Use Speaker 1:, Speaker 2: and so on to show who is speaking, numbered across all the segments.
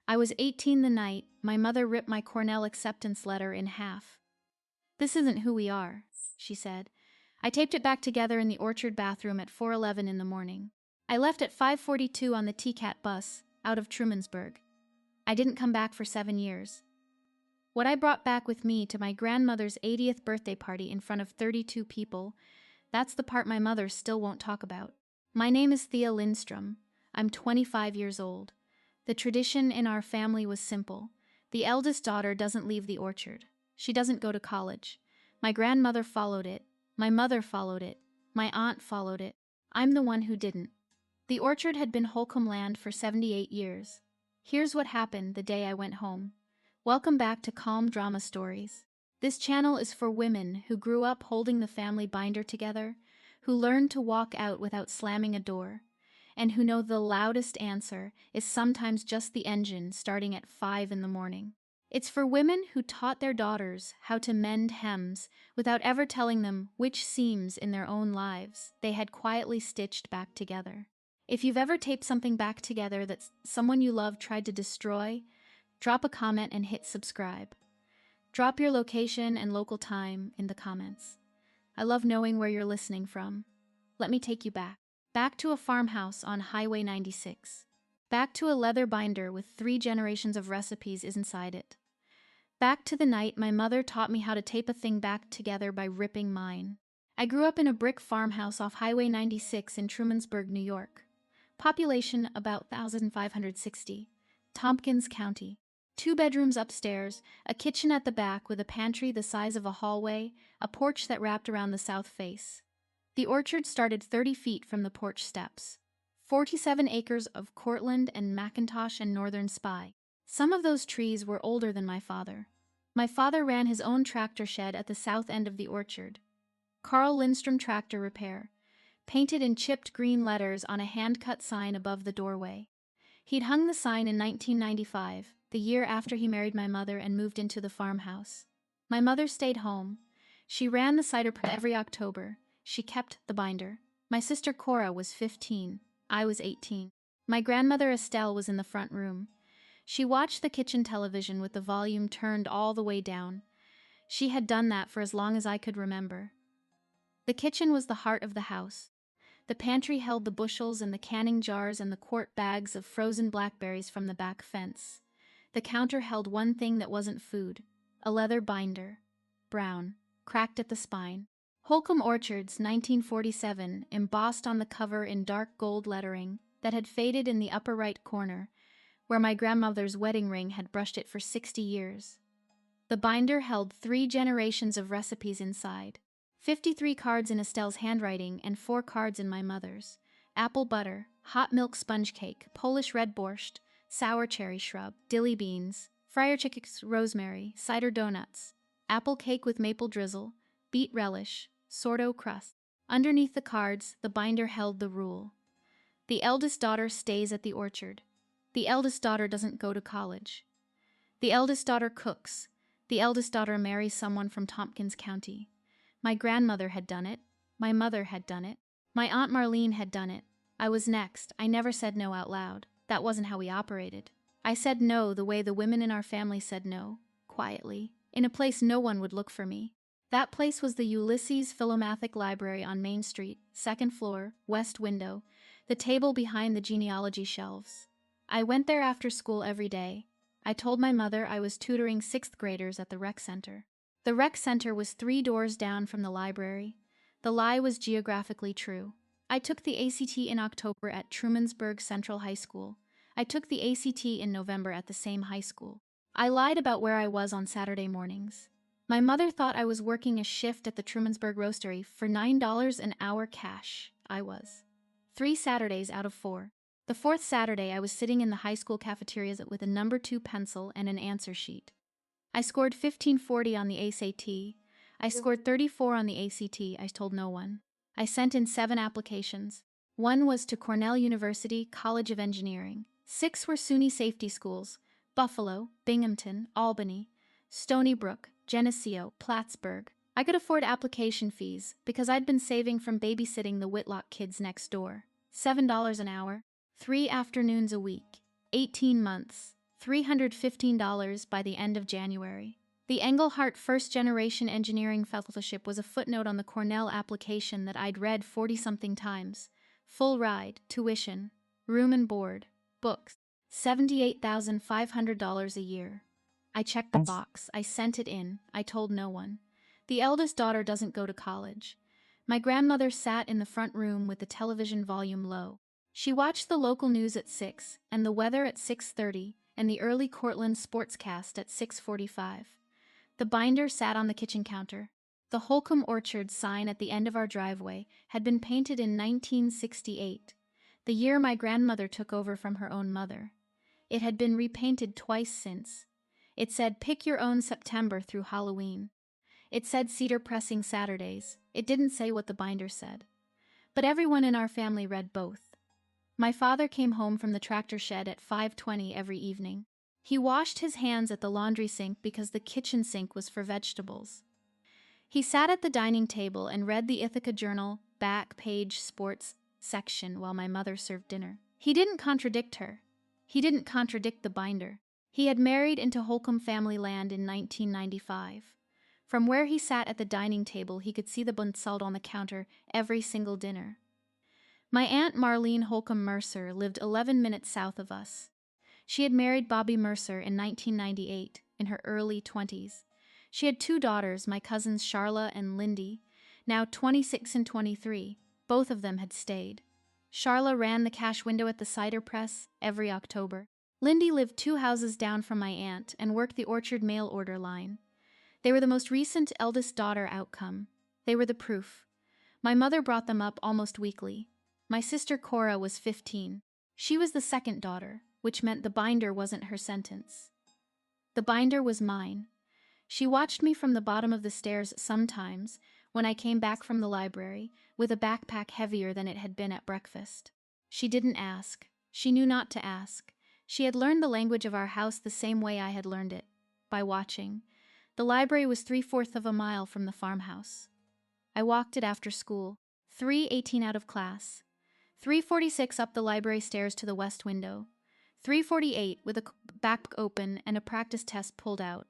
Speaker 1: I was 18 the night my mother ripped my Cornell acceptance letter in half. "This isn't who we are," she said. I taped it back together in the orchard bathroom at 4:11 in the morning. I left at 5:42 on the TCAT bus, out of Trumansburg. I didn't come back for 7 years. What I brought back with me to my grandmother's 80th birthday party in front of 32 people, that's the part my mother still won't talk about. My name is Thea Lindstrom. I'm 25 years old. The tradition in our family was simple. The eldest daughter doesn't leave the orchard. She doesn't go to college. My grandmother followed it. My mother followed it. My aunt followed it. I'm the one who didn't. The orchard had been Holcombe land for 78 years. Here's what happened the day I went home. Welcome back to Calm Drama Stories. This channel is for women who grew up holding the family binder together, who learned to walk out without slamming a door, and who know the loudest answer is sometimes just the engine starting at 5 in the morning. It's for women who taught their daughters how to mend hems without ever telling them which seams in their own lives they had quietly stitched back together. If you've ever taped something back together that someone you love tried to destroy, drop a comment and hit subscribe. Drop your location and local time in the comments. I love knowing where you're listening from. Let me take you back. Back to a farmhouse on Highway 96. Back to a leather binder with 3 generations of recipes inside it. Back to the night my mother taught me how to tape a thing back together by ripping mine. I grew up in a brick farmhouse off Highway 96 in Trumansburg, New York. Population about 1,560. Tompkins County. 2 bedrooms upstairs, a kitchen at the back with a pantry the size of a hallway, a porch that wrapped around the south face. The orchard started 30 feet from the porch steps. 47 acres of Cortland and Macintosh and Northern Spy. Some of those trees were older than my father. My father ran his own tractor shed at the south end of the orchard. Carl Lindstrom Tractor Repair, painted in chipped green letters on a hand-cut sign above the doorway. He'd hung the sign in 1995, the year after he married my mother and moved into the farmhouse. My mother stayed home. She ran the cider press every October. She kept the binder. My sister Cora was 15. I was 18. My grandmother Estelle was in the front room. She watched the kitchen television with the volume turned all the way down. She had done that for as long as I could remember. The kitchen was the heart of the house. The pantry held the bushels and the canning jars and the quart bags of frozen blackberries from the back fence. The counter held one thing that wasn't food, a leather binder. Brown, cracked at the spine. Holcombe Orchards, 1947, embossed on the cover in dark gold lettering that had faded in the upper right corner, where my grandmother's wedding ring had brushed it for 60 years. The binder held 3 generations of recipes inside. 53 cards in Estelle's handwriting and 4 cards in my mother's. Apple butter, hot milk sponge cake, Polish red borscht, sour cherry shrub, dilly beans, fryer chickens, rosemary, cider donuts, apple cake with maple drizzle, beet relish, sourdough crust. Underneath the cards, the binder held the rule. The eldest daughter stays at the orchard. The eldest daughter doesn't go to college. The eldest daughter cooks. The eldest daughter marries someone from Tompkins County. My grandmother had done it. My mother had done it. My Aunt Marlene had done it. I was next. I never said no out loud. That wasn't how we operated. I said no the way the women in our family said no, quietly, in a place no one would look for me. That place was the Ulysses Philomathic Library on Main Street, 2nd floor, west window, the table behind the genealogy shelves. I went there after school every day. I told my mother I was tutoring 6th graders at the rec center. The rec center was 3 doors down from the library. The lie was geographically true. I took the ACT in October at Trumansburg Central High School. I took the ACT in November at the same high school. I lied about where I was on Saturday mornings. My mother thought I was working a shift at the Trumansburg Roastery for $9 an hour cash. I was. 3 Saturdays out of 4. The 4th Saturday I was sitting in the high school cafeterias with a number 2 pencil and an answer sheet. I scored 1540 on the ACT. I scored 34 on the ACT. I told no one. I sent in 7 applications. 1 was to Cornell University College of Engineering. 6 were SUNY safety schools: Buffalo, Binghamton, Albany, Stony Brook, Geneseo, Plattsburgh. I could afford application fees because I'd been saving from babysitting the Whitlock kids next door. $7 an hour, 3 afternoons a week, 18 months, $315 by the end of January. The Engelhart First Generation Engineering Fellowship was a footnote on the Cornell application that I'd read 40-something times. Full ride, tuition, room and board, books. $78,500 a year. I checked the box, I sent it in, I told no one. The eldest daughter doesn't go to college. My grandmother sat in the front room with the television volume low. She watched the local news at 6, and the weather at 6:30, and the early Cortland sportscast at 6:45. The binder sat on the kitchen counter. The Holcombe Orchard sign at the end of our driveway had been painted in 1968, the year my grandmother took over from her own mother. It had been repainted twice since. It said, "Pick your own September through Halloween." It said cedar pressing Saturdays. It didn't say what the binder said. But everyone in our family read both. My father came home from the tractor shed at 5:20 every evening. He washed his hands at the laundry sink because the kitchen sink was for vegetables. He sat at the dining table and read the Ithaca Journal back page sports section while my mother served dinner. He didn't contradict her. He didn't contradict the binder. He had married into Holcombe family land in 1995. From where he sat at the dining table, he could see the bunsalt on the counter every single dinner. My Aunt Marlene Holcombe Mercer lived 11 minutes south of us. She had married Bobby Mercer in 1998, in her early 20s. She had 2 daughters, my cousins Charla and Lindy, now 26 and 23. Both of them had stayed. Charla ran the cash window at the cider press every October. Lindy lived 2 houses down from my aunt and worked the Orchard mail order line. They were the most recent eldest daughter outcome. They were the proof. My mother brought them up almost weekly. My sister Cora was 15. She was the second daughter, which meant the binder wasn't her sentence. The binder was mine. She watched me from the bottom of the stairs sometimes when I came back from the library with a backpack heavier than it had been at breakfast. She didn't ask. She knew not to ask. She had learned the language of our house the same way I had learned it, by watching. The library was 3/4 of a mile from the farmhouse. I walked it after school, 3:18 out of class, 3:46 up the library stairs to the west window, 3:48 with a back open and a practice test pulled out.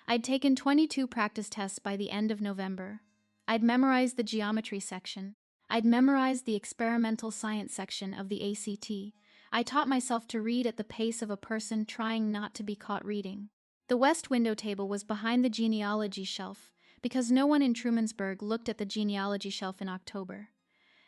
Speaker 1: I'd taken 22 practice tests by the end of November. I'd memorized the geometry section. I'd memorized the experimental science section of the ACT. I taught myself to read at the pace of a person trying not to be caught reading. The west window table was behind the genealogy shelf, because no one in Trumansburg looked at the genealogy shelf in October.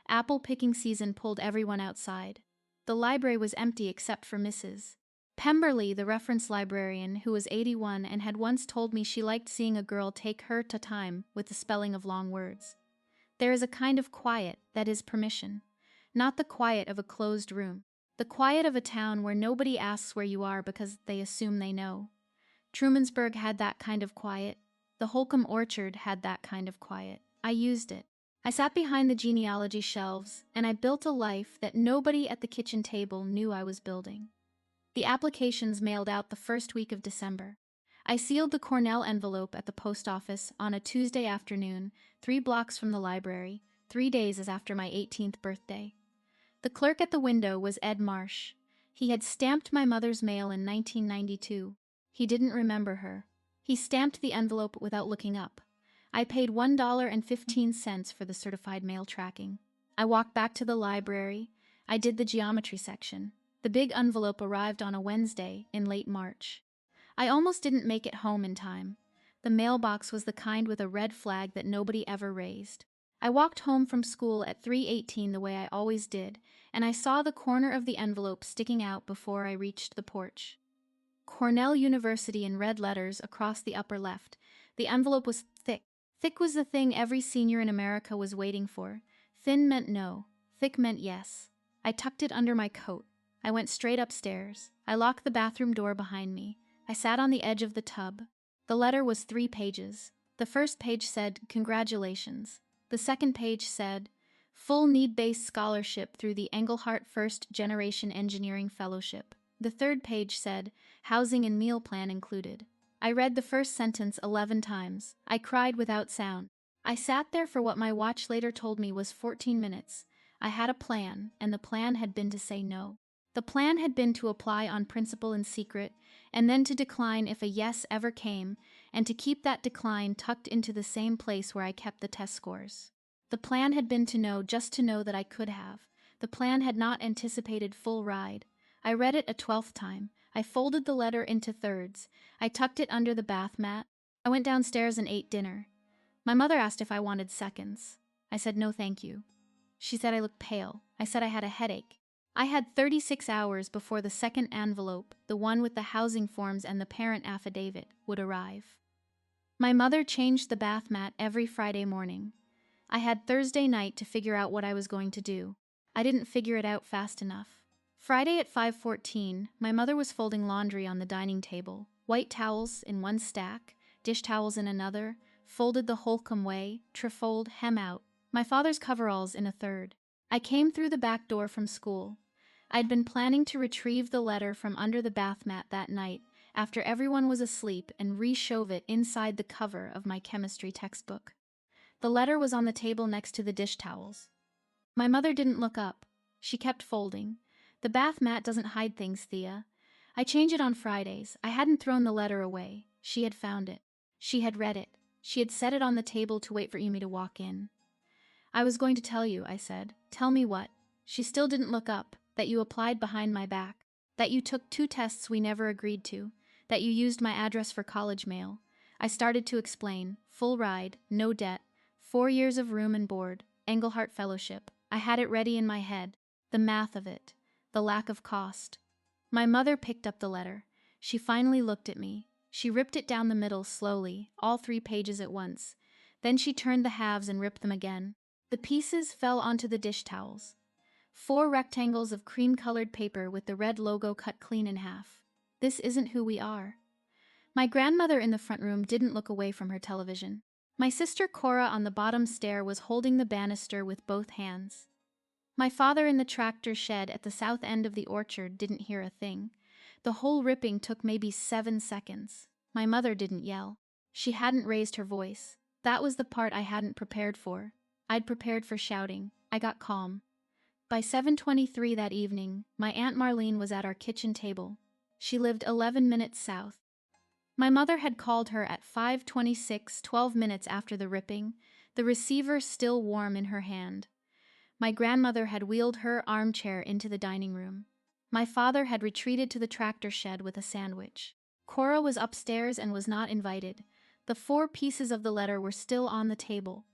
Speaker 1: Apple picking season pulled everyone outside. The library was empty except for Mrs. Pemberley, the reference librarian, who was 81 and had once told me she liked seeing a girl take her time with the spelling of long words. There is a kind of quiet that is permission, not the quiet of a closed room, the quiet of a town where nobody asks where you are because they assume they know. Trumansburg had that kind of quiet. The Holcombe Orchard had that kind of quiet. I used it. I sat behind the genealogy shelves, and I built a life that nobody at the kitchen table knew I was building. The applications mailed out the first week of December. I sealed the Cornell envelope at the post office on a Tuesday afternoon, 3 blocks from the library, 3 days after my 18th birthday. The clerk at the window was Ed Marsh. He had stamped my mother's mail in 1992. He didn't remember her. He stamped the envelope without looking up. I paid $1.15 for the certified mail tracking. I walked back to the library. I did the geometry section. The big envelope arrived on a Wednesday in late March. I almost didn't make it home in time. The mailbox was the kind with a red flag that nobody ever raised. I walked home from school at 3:18 the way I always did, and I saw the corner of the envelope sticking out before I reached the porch. Cornell University in red letters across the upper left. The envelope was thick. Thick was the thing every senior in America was waiting for. Thin meant no. Thick meant yes. I tucked it under my coat. I went straight upstairs. I locked the bathroom door behind me. I sat on the edge of the tub. The letter was 3 pages. The first page said, "Congratulations." The second page said, "Full need-based scholarship through the Engelhart First Generation Engineering Fellowship." The third page said, "Housing and meal plan included." I read the first sentence 11 times. I cried without sound. I sat there for what my watch later told me was 14 minutes. I had a plan, and the plan had been to say no. The plan had been to apply on principle in secret and then to decline if a yes ever came, and to keep that decline tucked into the same place where I kept the test scores. The plan had been to know, just to know that I could have. The plan had not anticipated full ride. I read it a 12th time. I folded the letter into thirds. I tucked it under the bath mat. I went downstairs and ate dinner. My mother asked if I wanted seconds. I said no thank you. She said I looked pale. I said I had a headache. I had 36 hours before the second envelope, the one with the housing forms and the parent affidavit, would arrive. My mother changed the bath mat every Friday morning. I had Thursday night to figure out what I was going to do. I didn't figure it out fast enough. Friday at 5:14, my mother was folding laundry on the dining table. White towels in one stack, dish towels in another, folded the Holcombe way, trefoiled, hem out. My father's coveralls in a third. I came through the back door from school. I'd been planning to retrieve the letter from under the bath mat that night, after everyone was asleep, and re-shove it inside the cover of my chemistry textbook. The letter was on the table next to the dish towels. My mother didn't look up. She kept folding. The bath mat doesn't hide things, Thea. I change it on Fridays. I hadn't thrown the letter away. She had found it. She had read it. She had set it on the table to wait for me to walk in. I was going to tell you, I said. Tell me what? She still didn't look up. That you applied behind my back. That you took 2 tests we never agreed to. That you used my address for college mail. I started to explain. Full ride, no debt, 4 years of room and board, Engelhardt Fellowship. I had it ready in my head. The math of it. The lack of cost. My mother picked up the letter. She finally looked at me. She ripped it down the middle slowly, all 3 pages at once. Then she turned the halves and ripped them again. The pieces fell onto the dish towels. 4 rectangles of cream-colored paper with the red logo cut clean in half. This isn't who we are. My grandmother in the front room didn't look away from her television. My sister Cora on the bottom stair was holding the banister with both hands. My father in the tractor shed at the south end of the orchard didn't hear a thing. The whole ripping took maybe 7 seconds. My mother didn't yell. She hadn't raised her voice. That was the part I hadn't prepared for. I'd prepared for shouting. I got calm. By 7:23 that evening, my Aunt Marlene was at our kitchen table. She lived 11 minutes south. My mother had called her at 5:26, 12 minutes after the ripping, the receiver still warm in her hand. My grandmother had wheeled her armchair into the dining room. My father had retreated to the tractor shed with a sandwich. Cora was upstairs and was not invited. The 4 pieces of the letter were still on the table.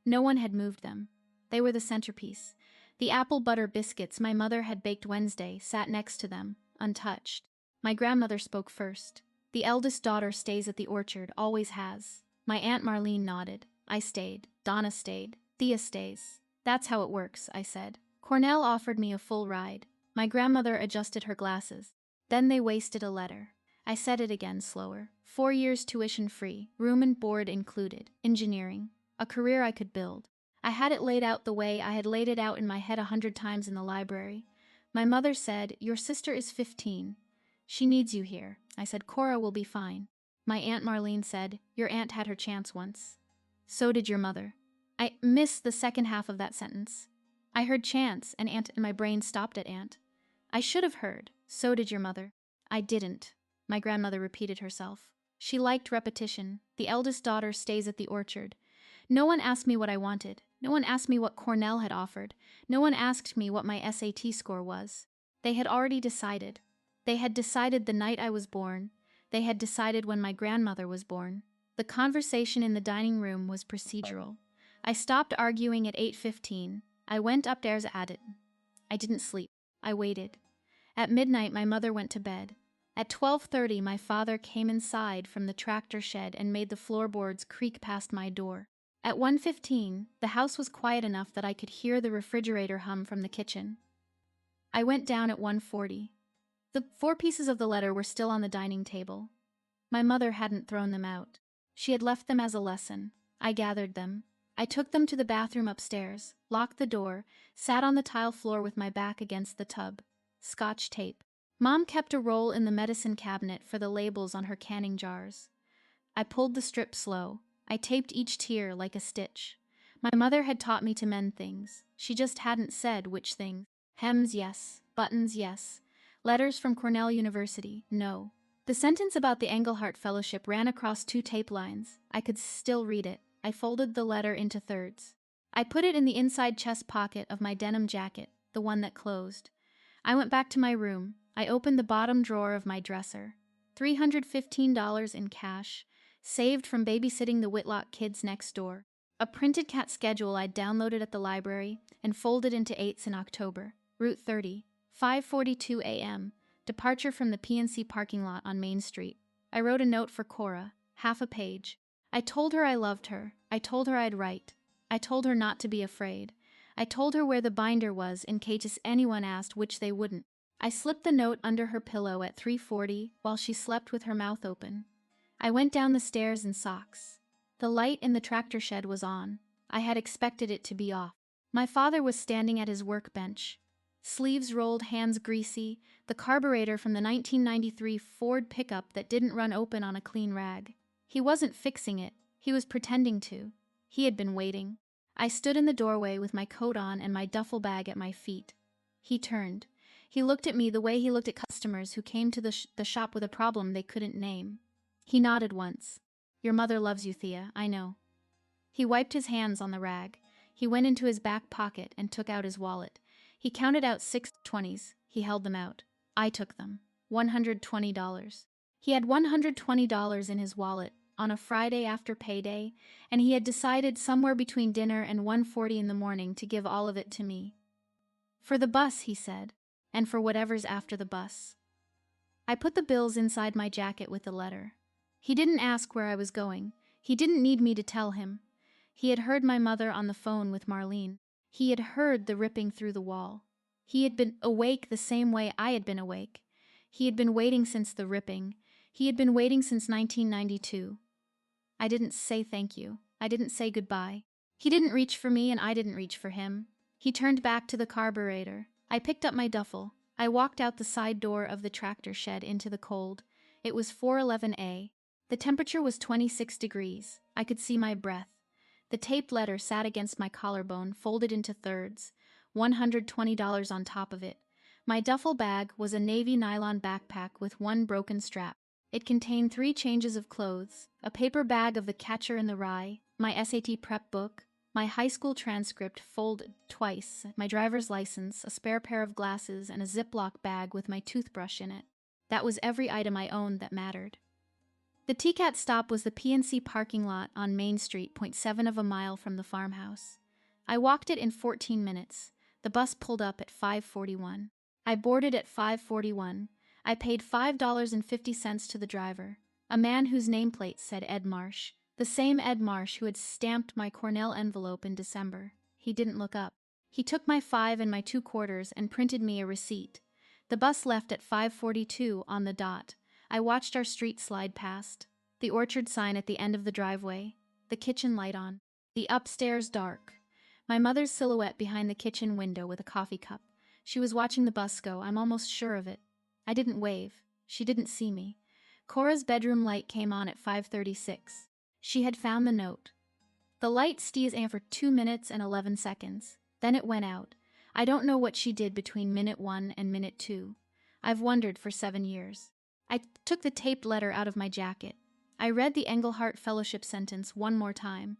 Speaker 1: No one had moved them. They were the centerpiece. The apple butter biscuits my mother had baked Wednesday sat next to them, untouched. My grandmother spoke first. The eldest daughter stays at the orchard, always has. My Aunt Marlene nodded. I stayed. Donna stayed. Thea stays. That's how it works, I said. Cornell offered me a full ride. My grandmother adjusted her glasses. Then they wasted a letter. I said it again, slower. 4 years tuition free, room and board included, engineering. A career I could build. I had it laid out the way I had laid it out in my head 100 times in the library. My mother said, "Your sister is 15. She needs you here." I said, "Cora will be fine." My Aunt Marlene said, "Your aunt had her chance once." So did your mother. I missed the second half of that sentence. I heard chance, and my brain stopped at aunt. I should have heard, so did your mother. I didn't. My grandmother repeated herself. She liked repetition. The eldest daughter stays at the orchard. No one asked me what I wanted. No one asked me what Cornell had offered. No one asked me what my SAT score was. They had already decided. They had decided the night I was born. They had decided when my grandmother was born. The conversation in the dining room was procedural. I stopped arguing at 8:15. I went upstairs at it. I didn't sleep. I waited. At midnight, my mother went to bed. At 12:30, my father came inside from the tractor shed and made the floorboards creak past my door. At 1:15, the house was quiet enough that I could hear the refrigerator hum from the kitchen. I went down at 1:40. The 4 pieces of the letter were still on the dining table. My mother hadn't thrown them out. She had left them as a lesson. I gathered them. I took them to the bathroom upstairs, locked the door, sat on the tile floor with my back against the tub. Scotch tape. Mom kept a roll in the medicine cabinet for the labels on her canning jars. I pulled the strip slow. I taped each tear like a stitch. My mother had taught me to mend things. She just hadn't said which things. Hems, yes. Buttons, yes. Letters from Cornell University, no. The sentence about the Engelhart Fellowship ran across 2 tape lines. I could still read it. I folded the letter into thirds. I put it in the inside chest pocket of my denim jacket, the one that closed. I went back to my room. I opened the bottom drawer of my dresser. $315 in cash, saved from babysitting the Whitlock kids next door. A printed cat schedule I'd downloaded at the library and folded into 8s in October. Route 30, 5:42 a.m., departure from the PNC parking lot on Main Street. I wrote a note for Cora, half a page. I told her I loved her. I told her I'd write. I told her not to be afraid. I told her where the binder was in case anyone asked, which they wouldn't. I slipped the note under her pillow at 3:40 while she slept with her mouth open. I went down the stairs in socks. The light in the tractor shed was on. I had expected it to be off. My father was standing at his workbench. Sleeves rolled, hands greasy, the carburetor from the 1993 Ford pickup that didn't run open on a clean rag. He wasn't fixing it. He was pretending to. He had been waiting. I stood in the doorway with my coat on and my duffel bag at my feet. He turned. He looked at me the way he looked at customers who came to the shop with a problem they couldn't name. He nodded once. "Your mother loves you, Thea, I know." He wiped his hands on the rag. He went into his back pocket and took out his wallet. He counted out 6 20s. He held them out. I took them. $120. He had $120 in his wallet on a Friday after payday, and he had decided somewhere between dinner and 1:40 in the morning to give all of it to me. "For the bus," he said, "and for whatever's after the bus." I put the bills inside my jacket with the letter. He didn't ask where I was going. He didn't need me to tell him. He had heard my mother on the phone with Marlene. He had heard the ripping through the wall. He had been awake the same way I had been awake. He had been waiting since the ripping. He had been waiting since 1992. I didn't say thank you. I didn't say goodbye. He didn't reach for me and I didn't reach for him. He turned back to the carburetor. I picked up my duffel. I walked out the side door of the tractor shed into the cold. It was 4:11 a. The temperature was 26 degrees. I could see my breath. The taped letter sat against my collarbone, folded into thirds, $120 on top of it. My duffel bag was a navy nylon backpack with one broken strap. It contained 3 changes of clothes, a paper bag of The Catcher in the Rye, my SAT prep book, my high school transcript folded twice, my driver's license, a spare pair of glasses, and a Ziploc bag with my toothbrush in it. That was every item I owned that mattered. The TCAT stop was the PNC parking lot on Main Street, 0.7 of a mile from the farmhouse. I walked it in 14 minutes. The bus pulled up at 5:41. I boarded at 5:41. I paid $5.50 to the driver, a man whose nameplate said Ed Marsh, the same Ed Marsh who had stamped my Cornell envelope in December. He didn't look up. He took my 5 and my 2 quarters and printed me a receipt. The bus left at 5:42 on the dot. I watched our street slide past, the orchard sign at the end of the driveway, the kitchen light on, the upstairs dark. My mother's silhouette behind the kitchen window with a coffee cup. She was watching the bus go, I'm almost sure of it. I didn't wave. She didn't see me. Cora's bedroom light came on at 5:36. She had found the note. The light stayed on for 2 minutes and 11 seconds. Then it went out. I don't know what she did between minute 1 and minute 2. I've wondered for 7 years. I took the taped letter out of my jacket. I read the Engelhart Fellowship sentence one more time.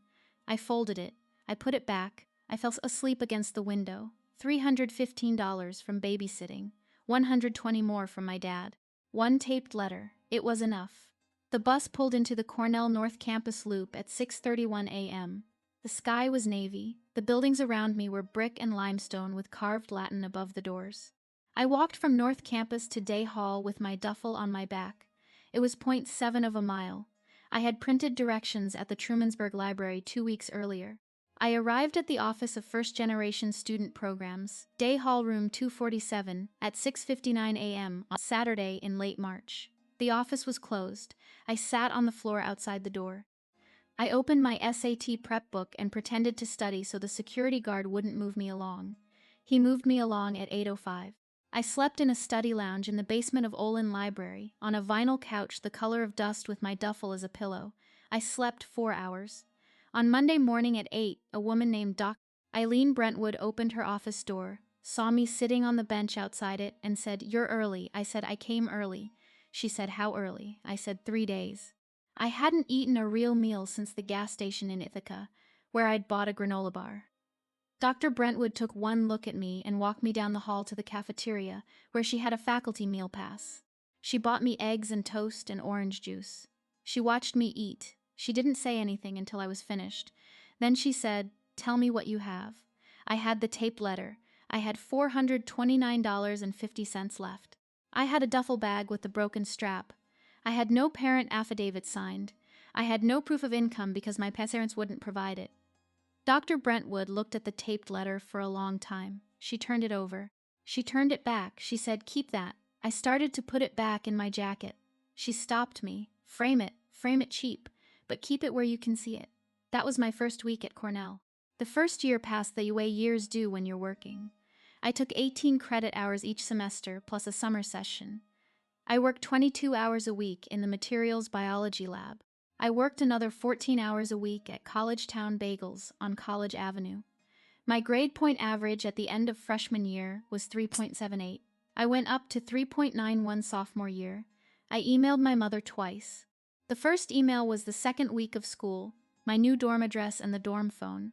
Speaker 1: I folded it. I put it back. I fell asleep against the window. $315 from babysitting. $120 more from my dad. 1 taped letter. It was enough. The bus pulled into the Cornell North Campus loop at 6:31 a.m. The sky was navy. The buildings around me were brick and limestone with carved Latin above the doors. I walked from North Campus to Day Hall with my duffel on my back. It was 0.7 of a mile. I had printed directions at the Trumansburg Library 2 weeks earlier. I arrived at the Office of First Generation Student Programs, Day Hall Room 247, at 6:59 a.m. on Saturday in late March. The office was closed. I sat on the floor outside the door. I opened my SAT prep book and pretended to study so the security guard wouldn't move me along. He moved me along at 8:05. I slept in a study lounge in the basement of Olin Library, on a vinyl couch the color of dust with my duffel as a pillow. I slept 4 hours. On Monday morning at 8, a woman named Eileen Brentwood opened her office door, saw me sitting on the bench outside it, and said, "You're early." I said, "I came early." She said, "How early?" I said, 3 days. I hadn't eaten a real meal since the gas station in Ithaca, where I'd bought a granola bar. Dr. Brentwood took one look at me and walked me down the hall to the cafeteria, where she had a faculty meal pass. She bought me eggs and toast and orange juice. She watched me eat. She didn't say anything until I was finished. Then she said, "Tell me what you have." I had the taped letter. I had $429.50 left. I had a duffel bag with the broken strap. I had no parent affidavit signed. I had no proof of income because my parents wouldn't provide it. Dr. Brentwood looked at the taped letter for a long time. She turned it over. She turned it back. She said, "Keep that." I started to put it back in my jacket. She stopped me. Frame it cheap, but keep it where you can see it." That was my first week at Cornell. The first year passed the way years do when you're working. I took 18 credit hours each semester, plus a summer session. I worked 22 hours a week in the materials biology lab. I worked another 14 hours a week at College Town Bagels on College Avenue. My grade point average at the end of freshman year was 3.78. I went up to 3.91 sophomore year. I emailed my mother twice. The first email was the second week of school, my new dorm address and the dorm phone.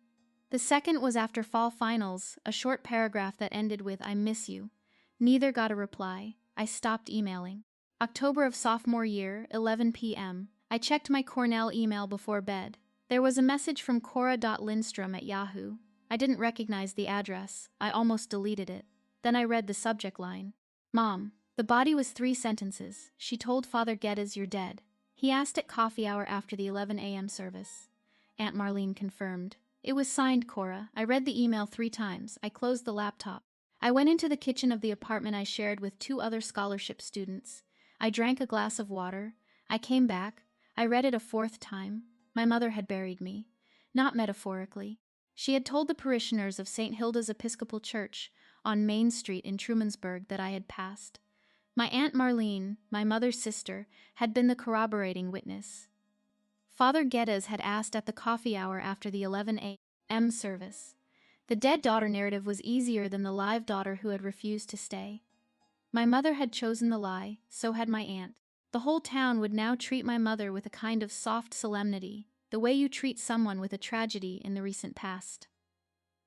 Speaker 1: The second was after fall finals, a short paragraph that ended with, "I miss you." Neither got a reply. I stopped emailing. October of sophomore year, 11 p.m. I checked my Cornell email before bed. There was a message from Cora.Lindstrom at Yahoo. I didn't recognize the address. I almost deleted it. Then I read the subject line. "Mom, the body was 3 sentences. She told Father Geddes you're dead. He asked at coffee hour after the 11 a.m. service." Aunt Marlene confirmed. It was signed Cora. I read the email 3 times. I closed the laptop. I went into the kitchen of the apartment I shared with 2 other scholarship students. I drank a glass of water. I came back. I read it a 4th time. My mother had buried me. Not metaphorically. She had told the parishioners of St. Hilda's Episcopal Church on Main Street in Trumansburg that I had passed. My Aunt Marlene, my mother's sister, had been the corroborating witness. Father Geddes had asked at the coffee hour after the 11 a.m. service. The dead daughter narrative was easier than the live daughter who had refused to stay. My mother had chosen the lie, so had my aunt. The whole town would now treat my mother with a kind of soft solemnity, the way you treat someone with a tragedy in the recent past.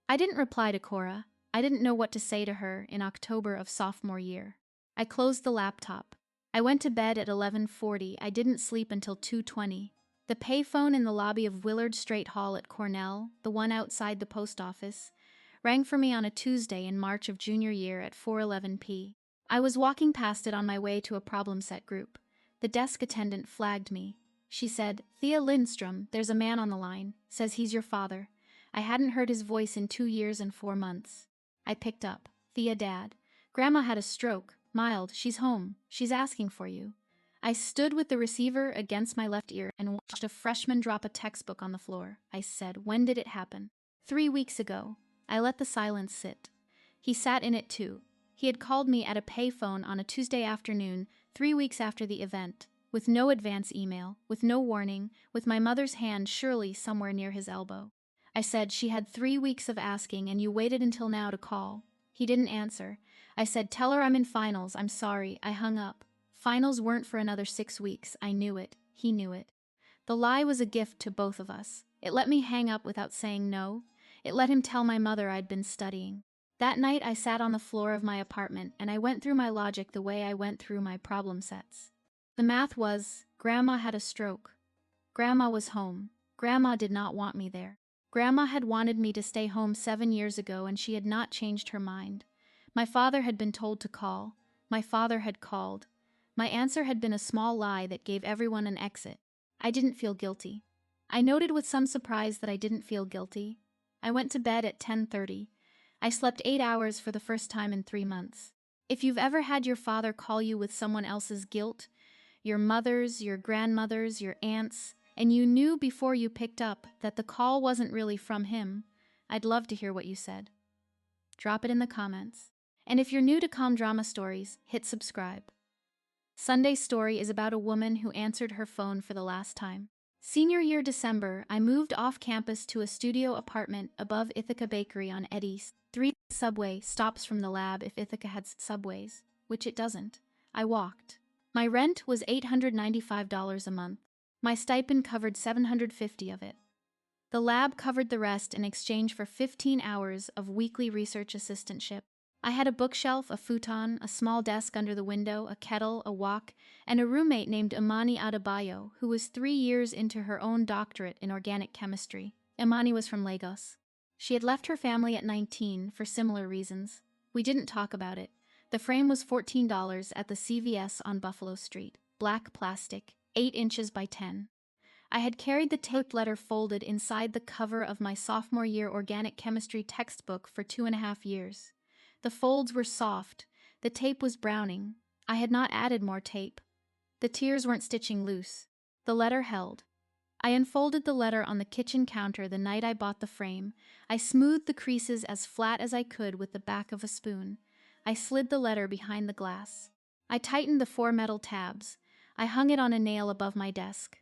Speaker 1: I didn't reply to Cora. I didn't know what to say to her in October of sophomore year. I closed the laptop. I went to bed at 11:40. I didn't sleep until 2:20. The payphone in the lobby of Willard Straight Hall at Cornell, the one outside the post office, rang for me on a Tuesday in March of junior year at 4:11 p. I was walking past it on my way to a problem set group. The desk attendant flagged me. She said, "Thea Lindstrom, there's a man on the line. Says he's your father." I hadn't heard his voice in 2 years and 4 months. I picked up. "Thea, Dad. Grandma had a stroke. Mild. She's home. She's asking for you." I stood with the receiver against my left ear and watched a freshman drop a textbook on the floor. I said, "When did it happen?" 3 weeks ago. I let the silence sit. He sat in it too. He had called me at a payphone on a Tuesday afternoon, 3 weeks after the event, with no advance email, with no warning, with my mother's hand surely somewhere near his elbow. I said, "She had 3 weeks of asking and you waited until now to call." He didn't answer. I said, "Tell her I'm in finals. I'm sorry." I hung up. Finals weren't for another 6 weeks. I knew it. He knew it. The lie was a gift to both of us. It let me hang up without saying no. It let him tell my mother I'd been studying. That night I sat on the floor of my apartment and I went through my logic the way I went through my problem sets. The math was, Grandma had a stroke. Grandma was home. Grandma did not want me there. Grandma had wanted me to stay home 7 years ago and she had not changed her mind. My father had been told to call. My father had called. My answer had been a small lie that gave everyone an exit. I didn't feel guilty. I noted with some surprise that I didn't feel guilty. I went to bed at 10:30. I slept 8 hours for the first time in 3 months. If you've ever had your father call you with someone else's guilt, your mother's, your grandmother's, your aunt's, and you knew before you picked up that the call wasn't really from him, I'd love to hear what you said. Drop it in the comments. And if you're new to Calm Drama Stories, hit subscribe. Sunday's story is about a woman who answered her phone for the last time. Senior year December, I moved off campus to a studio apartment above Ithaca Bakery on Eddy's. 3 subway stops from the lab if Ithaca had subways, which it doesn't. I walked. My rent was $895 a month. My stipend covered $750 of it. The lab covered the rest in exchange for 15 hours of weekly research assistantship. I had a bookshelf, a futon, a small desk under the window, a kettle, a wok, and a roommate named Imani Adebayo, who was 3 years into her own doctorate in organic chemistry. Imani was from Lagos. She had left her family at 19 for similar reasons. We didn't talk about it. The frame was $14 at the CVS on Buffalo Street. Black plastic, 8 inches by 10. I had carried the taped letter folded inside the cover of my sophomore year organic chemistry textbook for 2.5 years. The folds were soft. The tape was browning. I had not added more tape. The tears weren't stitching loose. The letter held. I unfolded the letter on the kitchen counter the night I bought the frame. I smoothed the creases as flat as I could with the back of a spoon. I slid the letter behind the glass. I tightened the 4 metal tabs. I hung it on a nail above my desk.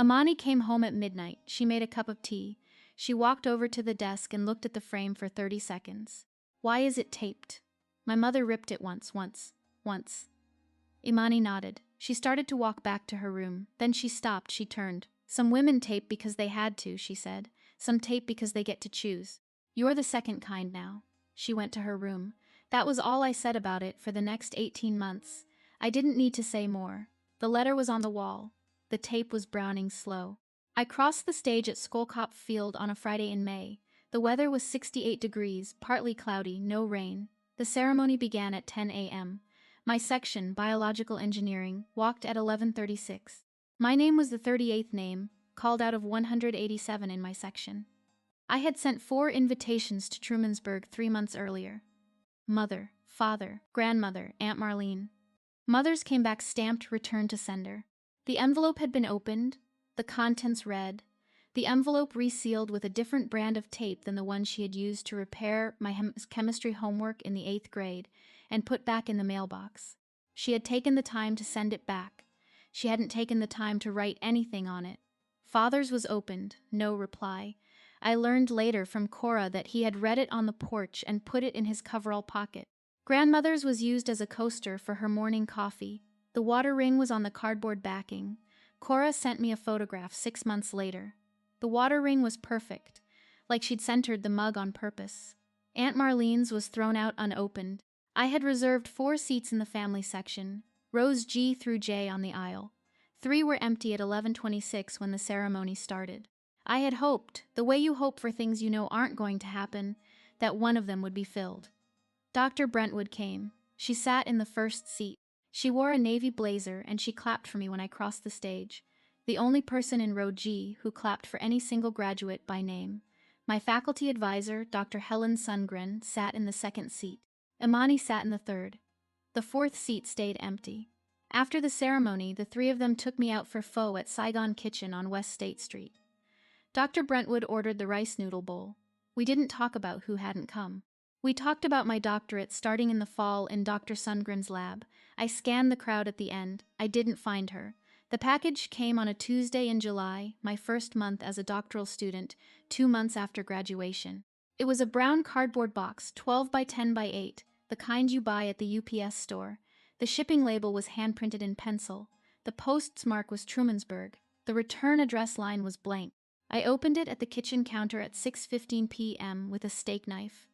Speaker 1: Imani came home at midnight. She made a cup of tea. She walked over to the desk and looked at the frame for 30 seconds. Why is it taped? My mother ripped it once. Imani nodded. She started to walk back to her room. Then she stopped. She turned. Some women tape because they had to, she said. Some tape because they get to choose. You're the second kind now. She went to her room. That was all I said about it for the next 18 months. I didn't need to say more. The letter was on the wall. The tape was browning slow. I crossed the stage at Skolkop Field on a Friday in May. The weather was 68 degrees, partly cloudy, no rain. The ceremony began at 10 a.m. My section, Biological Engineering, walked at 11:36. My name was the 38th name, called out of 187 in my section. I had sent 4 invitations to Trumansburg 3 months earlier. Mother, father, grandmother, Aunt Marlene. Mother's came back stamped return to sender. The envelope had been opened, the contents read. The envelope resealed with a different brand of tape than the one she had used to repair my chemistry homework in the 8th grade and put back in the mailbox. She had taken the time to send it back. She hadn't taken the time to write anything on it. Father's was opened, no reply. I learned later from Cora that he had read it on the porch and put it in his coverall pocket. Grandmother's was used as a coaster for her morning coffee. The water ring was on the cardboard backing. Cora sent me a photograph 6 months later. The water ring was perfect, like she'd centered the mug on purpose. Aunt Marlene's was thrown out unopened. I had reserved 4 seats in the family section, rows G through J on the aisle. 3 were empty at 11:26 when the ceremony started. I had hoped, the way you hope for things you know aren't going to happen, that one of them would be filled. Dr. Brentwood came. She sat in the first seat. She wore a navy blazer and she clapped for me when I crossed the stage. The only person in row G who clapped for any single graduate by name. My faculty advisor, Dr. Helen Sundgren, sat in the second seat. Imani sat in the third. The 4th seat stayed empty. After the ceremony, the 3 of them took me out for pho at Saigon Kitchen on West State Street. Dr. Brentwood ordered the rice noodle bowl. We didn't talk about who hadn't come. We talked about my doctorate starting in the fall in Dr. Sundgren's lab. I scanned the crowd at the end. I didn't find her. The package came on a Tuesday in July, my first month as a doctoral student, 2 months after graduation. It was a brown cardboard box, 12 by 10 by 8, the kind you buy at the UPS store. The shipping label was hand-printed in pencil. The postmark was Trumansburg. The return address line was blank. I opened it at the kitchen counter at 6:15 p.m. with a steak knife.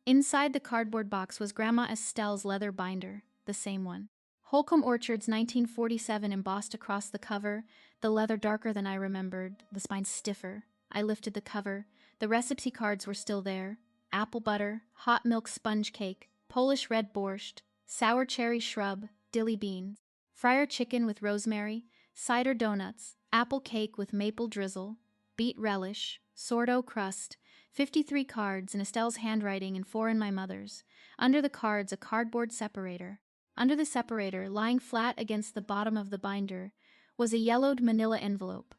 Speaker 1: Inside the cardboard box was Grandma Estelle's leather binder, the same one. Holcombe Orchard's 1947 embossed across the cover, the leather darker than I remembered, the spine stiffer. I lifted the cover. The recipe cards were still there. Apple butter, hot milk sponge cake, Polish red borscht, sour cherry shrub, dilly beans, fryer chicken with rosemary, cider donuts, apple cake with maple drizzle, beet relish, sourdough crust, 53 cards in Estelle's handwriting and 4 in my mother's. Under the cards, a cardboard separator. Under the separator, lying flat against the bottom of the binder, was a yellowed manila envelope.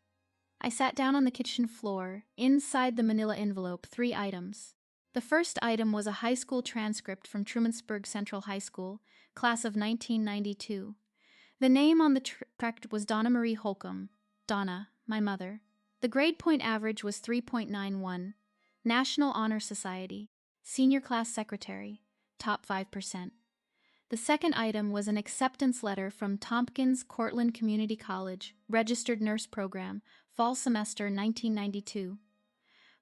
Speaker 1: I sat down on the kitchen floor. Inside the manila envelope, 3 items. The first item was a high school transcript from Trumansburg Central High School, class of 1992. The name on the transcript was Donna Marie Holcombe. Donna, my mother. The grade point average was 3.91. National Honor Society. Senior class secretary. Top 5%. The second item was an acceptance letter from Tompkins Cortland Community College, Registered Nurse Program, Fall Semester 1992.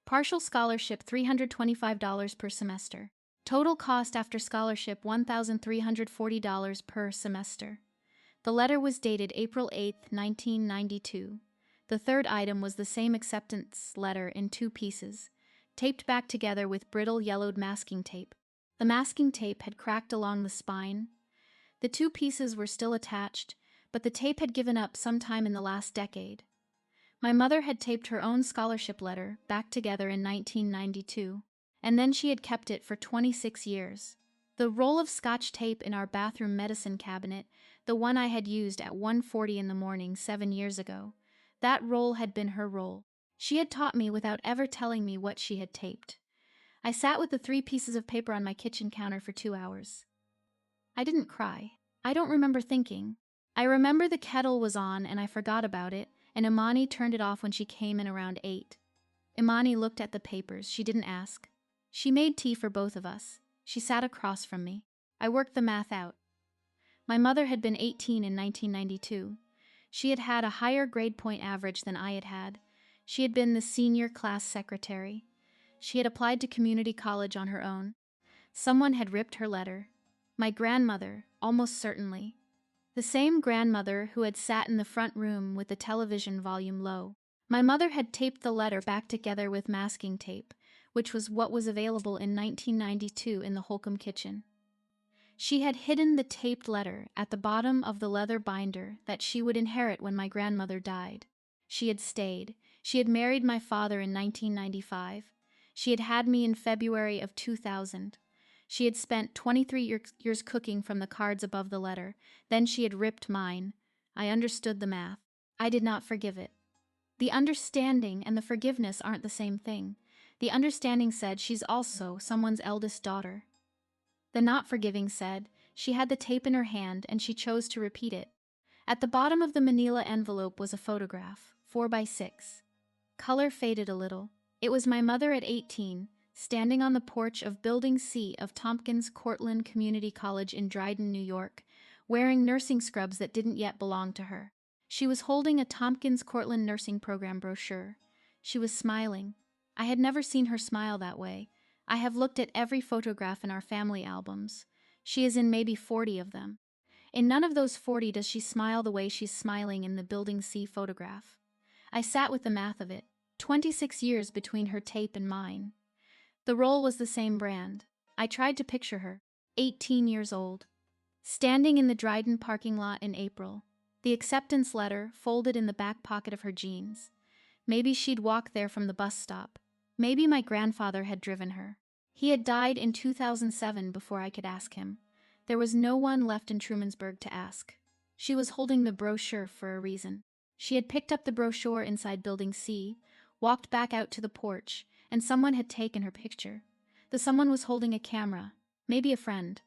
Speaker 1: Partial scholarship $325 per semester. Total cost after scholarship $1,340 per semester. The letter was dated April 8, 1992. The third item was the same acceptance letter in 2 pieces, taped back together with brittle yellowed masking tape. The masking tape had cracked along the spine. The 2 pieces were still attached, but the tape had given up sometime in the last decade. My mother had taped her own scholarship letter back together in 1992, and then she had kept it for 26 years. The roll of Scotch tape in our bathroom medicine cabinet, the one I had used at 1:40 in the morning 7 years ago, that roll had been her roll. She had taught me without ever telling me what she had taped. I sat with the 3 pieces of paper on my kitchen counter for 2 hours. I didn't cry. I don't remember thinking. I remember the kettle was on and I forgot about it, and Imani turned it off when she came in around 8. Imani looked at the papers. She didn't ask. She made tea for both of us. She sat across from me. I worked the math out. My mother had been 18 in 1992. She had had a higher grade point average than I had had. She had been the senior class secretary. She had applied to community college on her own. Someone had ripped her letter. My grandmother, almost certainly. The same grandmother who had sat in the front room with the television volume low. My mother had taped the letter back together with masking tape, which was what was available in 1992 in the Holcombe kitchen. She had hidden the taped letter at the bottom of the leather binder that she would inherit when my grandmother died. She had stayed. She had married my father in 1995. She had had me in February of 2000. She had spent 23 years cooking from the cards above the letter. Then she had ripped mine. I understood the math. I did not forgive it. The understanding and the forgiveness aren't the same thing. The understanding said she's also someone's eldest daughter. The not forgiving said she had the tape in her hand and she chose to repeat it. At the bottom of the manila envelope was a photograph, 4x6. Color faded a little. It was my mother at 18, standing on the porch of Building C of Tompkins Cortland Community College in Dryden, New York, wearing nursing scrubs that didn't yet belong to her. She was holding a Tompkins Cortland nursing program brochure. She was smiling. I had never seen her smile that way. I have looked at every photograph in our family albums. She is in maybe 40 of them. In none of those 40 does she smile the way she's smiling in the Building C photograph. I sat with the math of it. 26 years between her tape and mine. The roll was the same brand. I tried to picture her, 18 years old, standing in the Dryden parking lot in April, the acceptance letter folded in the back pocket of her jeans. Maybe she'd walk there from the bus stop. Maybe my grandfather had driven her. He had died in 2007 before I could ask him. There was no one left in Trumansburg to ask. She was holding the brochure for a reason. She had picked up the brochure inside Building C, walked back out to the porch, and someone had taken her picture. The someone was holding a camera, maybe a friend,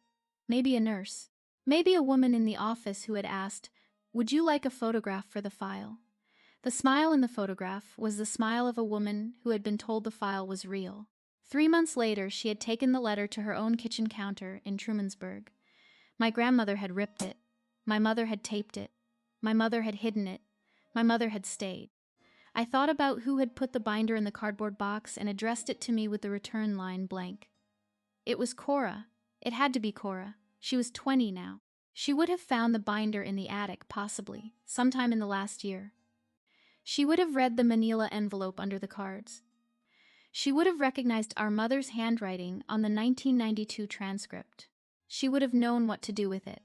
Speaker 1: maybe a nurse, maybe a woman in the office who had asked, "Would you like a photograph for the file?" The smile in the photograph was the smile of a woman who had been told the file was real. 3 months later, she had taken the letter to her own kitchen counter in Trumansburg. My grandmother had ripped it. My mother had taped it. My mother had hidden it. My mother had stayed. I thought about who had put the binder in the cardboard box and addressed it to me with the return line blank. It was Cora. It had to be Cora. She was 20 now. She would have found the binder in the attic, possibly, sometime in the last year. She would have read the manila envelope under the cards. She would have recognized our mother's handwriting on the 1992 transcript. She would have known what to do with it.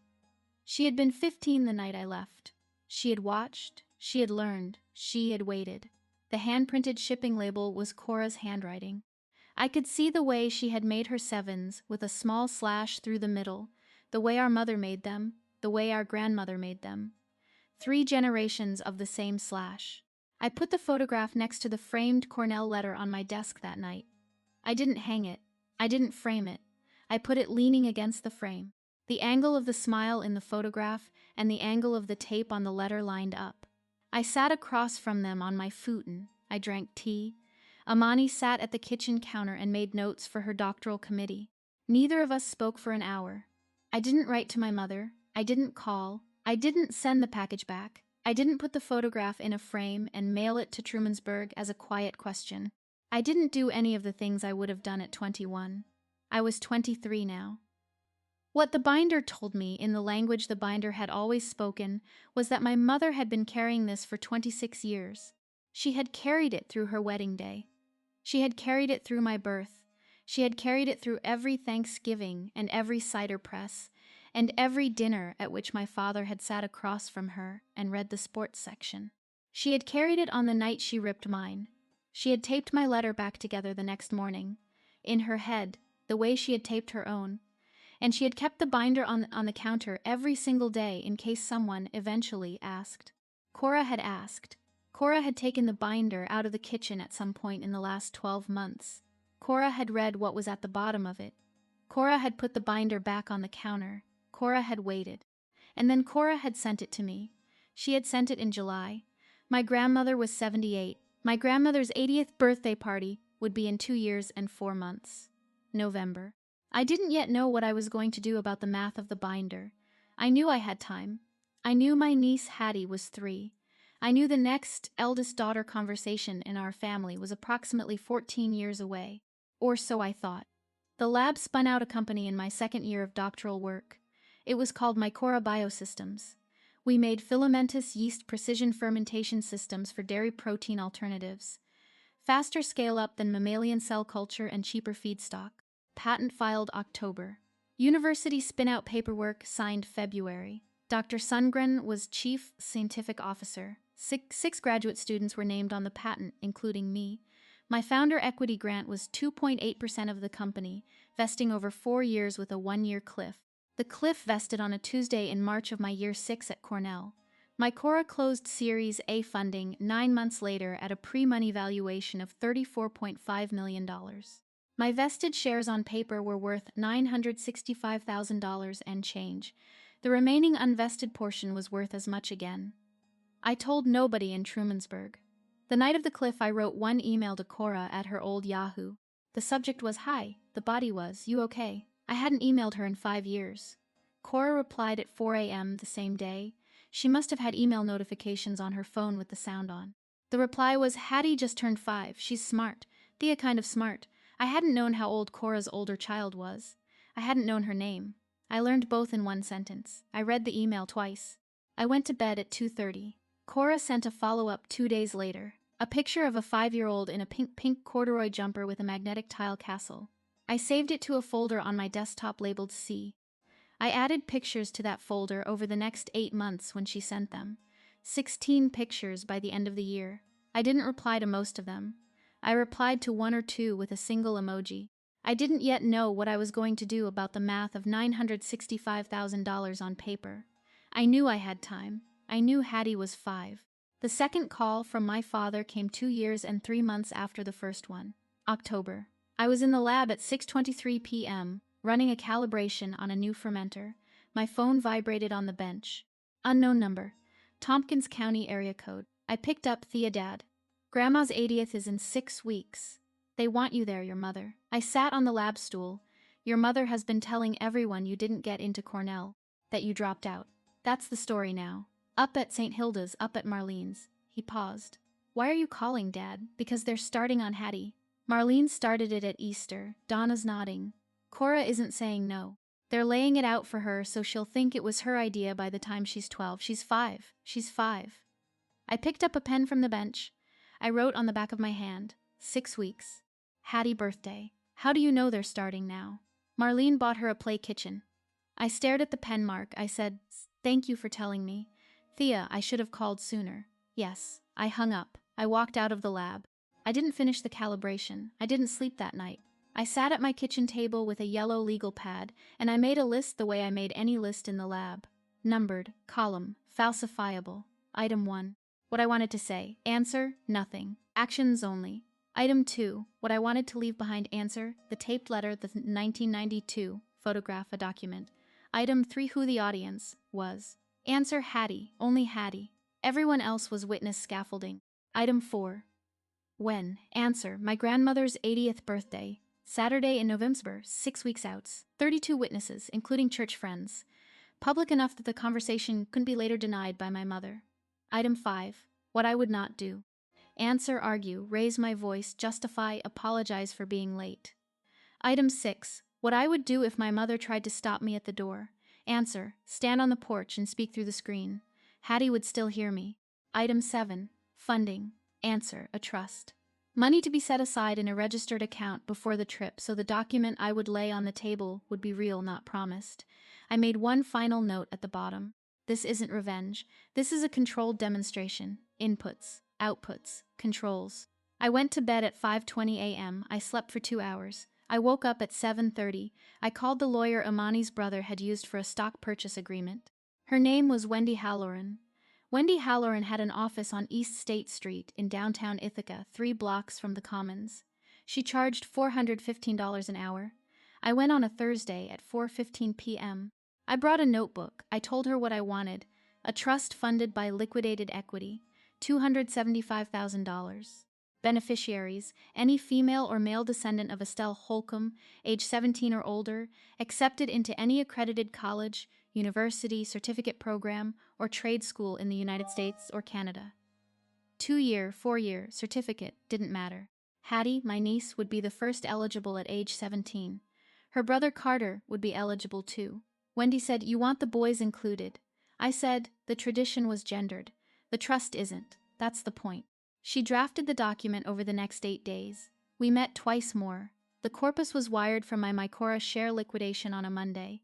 Speaker 1: She had been 15 the night I left. She had watched. She had learned. She had waited. The hand-printed shipping label was Cora's handwriting. I could see the way she had made her sevens with a small slash through the middle, the way our mother made them, the way our grandmother made them. 3 generations of the same slash. I put the photograph next to the framed Cornell letter on my desk that night. I didn't hang it. I didn't frame it. I put it leaning against the frame. The angle of the smile in the photograph and the angle of the tape on the letter lined up. I sat across from them on my futon. I drank tea. Imani sat at the kitchen counter and made notes for her doctoral committee. Neither of us spoke for an hour. I didn't write to my mother. I didn't call. I didn't send the package back. I didn't put the photograph in a frame and mail it to Trumansburg as a quiet question. I didn't do any of the things I would have done at 21. I was 23 now. What the binder told me, in the language the binder had always spoken, was that my mother had been carrying this for 26 years. She had carried it through her wedding day. She had carried it through my birth. She had carried it through every Thanksgiving and every cider press, and every dinner at which my father had sat across from her and read the sports section. She had carried it on the night she ripped mine. She had taped my letter back together the next morning, in her head, the way she had taped her own, and she had kept the binder on the counter every single day in case someone eventually asked. Cora had asked. Cora had taken the binder out of the kitchen at some point in the last 12 months. Cora had read what was at the bottom of it. Cora had put the binder back on the counter. Cora had waited. And then Cora had sent it to me. She had sent it in July. My grandmother was 78. My grandmother's 80th birthday party would be in 2 years and 4 months. November. I didn't yet know what I was going to do about the math of the binder. I knew I had time. I knew my niece Hattie was 3. I knew the next eldest daughter conversation in our family was approximately 14 years away. Or so I thought. The lab spun out a company in my second year of doctoral work. It was called Mycora Biosystems. We made filamentous yeast precision fermentation systems for dairy protein alternatives. Faster scale-up than mammalian cell culture and cheaper feedstock. Patent filed October. University spin-out paperwork signed February. Dr. Sundgren was chief scientific officer. Six graduate students were named on the patent, including me. My founder equity grant was 2.8% of the company, vesting over 4 years with a 1-year cliff. The cliff vested on a Tuesday in March of my year 6 at Cornell. Mycora closed Series A funding 9 months later at a pre-money valuation of $34.5 million. My vested shares on paper were worth $965,000 and change. The remaining unvested portion was worth as much again. I told nobody in Trumansburg. The night of the cliff, I wrote one email to Cora at her old Yahoo. The subject was, "Hi." The body was, "You okay?" I hadn't emailed her in 5 years. Cora replied at 4 a.m. the same day. She must have had email notifications on her phone with the sound on. The reply was, "Hattie just turned 5. She's smart. Thea kind of smart." I hadn't known how old Cora's older child was. I hadn't known her name. I learned both in one sentence. I read the email twice. I went to bed at 2:30. Cora sent a follow-up 2 days later. A picture of a 5-year-old in a pink corduroy jumper with a magnetic tile castle. I saved it to a folder on my desktop labeled C. I added pictures to that folder over the next 8 months when she sent them. 16 pictures by the end of the year. I didn't reply to most of them. I replied to 1 or 2 with a single emoji. I didn't yet know what I was going to do about the math of $965,000 on paper. I knew I had time. I knew Hattie was 5. The second call from my father came 2 years and 3 months after the first one. October. I was in the lab at 6:23 p.m., running a calibration on a new fermenter. My phone vibrated on the bench. Unknown number. Tompkins County area code. I picked up. "Thea, Dad. Grandma's 80th is in 6 weeks. They want you there, your mother." I sat on the lab stool. "Your mother has been telling everyone you didn't get into Cornell, that you dropped out. That's the story now. Up at St. Hilda's, up at Marlene's." He paused. "Why are you calling, Dad?" "Because they're starting on Hattie. Marlene started it at Easter." Donna's nodding. "Cora isn't saying no. They're laying it out for her so she'll think it was her idea by the time she's 12. She's 5. She's 5. I picked up a pen from the bench. I wrote on the back of my hand, 6 weeks. Hattie birthday. How do you know they're starting now? Marlene bought her a play kitchen. I stared at the pen mark. I said, "Thank you for telling me. Thea, I should have called sooner." Yes. I hung up. I walked out of the lab. I didn't finish the calibration. I didn't sleep that night. I sat at my kitchen table with a yellow legal pad, and I made a list the way I made any list in the lab. Numbered, column, falsifiable. Item 1. What I wanted to say. Answer, nothing. Actions only. Item 2. What I wanted to leave behind. Answer, the taped letter, the 1992 photograph, a document. Item 3. Who the audience was. Answer, Hattie, only Hattie. Everyone else was witness scaffolding. Item 4. When. Answer, my grandmother's 80th birthday. Saturday in November, 6 weeks out. 32 witnesses, including church friends. Public enough that the conversation couldn't be later denied by my mother. Item 5. What I would not do. Answer, argue, raise my voice, justify, apologize for being late. Item 6. What I would do if my mother tried to stop me at the door. Answer, stand on the porch and speak through the screen. Hattie would still hear me. Item 7. Funding. Answer, a trust. Money to be set aside in a registered account before the trip so the document I would lay on the table would be real, not promised. I made one final note at the bottom. This isn't revenge. This is a controlled demonstration. Inputs, outputs, controls. I went to bed at 5:20 a.m. I slept for 2 hours. I woke up at 7:30. I called the lawyer Imani's brother had used for a stock purchase agreement. Her name was Wendy Halloran. Wendy Halloran had an office on East State Street in downtown Ithaca, 3 blocks from the Commons. She charged $415 an hour. I went on a Thursday at 4:15 p.m. I brought a notebook. I told her what I wanted. A trust funded by liquidated equity, $275,000. Beneficiaries, any female or male descendant of Estelle Holcombe, age 17 or older, accepted into any accredited college, university, certificate program, or trade school in the United States or Canada. 2-year, 4-year, certificate, didn't matter. Hattie, my niece, would be the first eligible at age 17. Her brother Carter would be eligible too. Wendy said, "You want the boys included." I said, the tradition was gendered. The trust isn't. That's the point. She drafted the document over the next 8 days. We met twice more. The corpus was wired from my Mycora share liquidation on a Monday.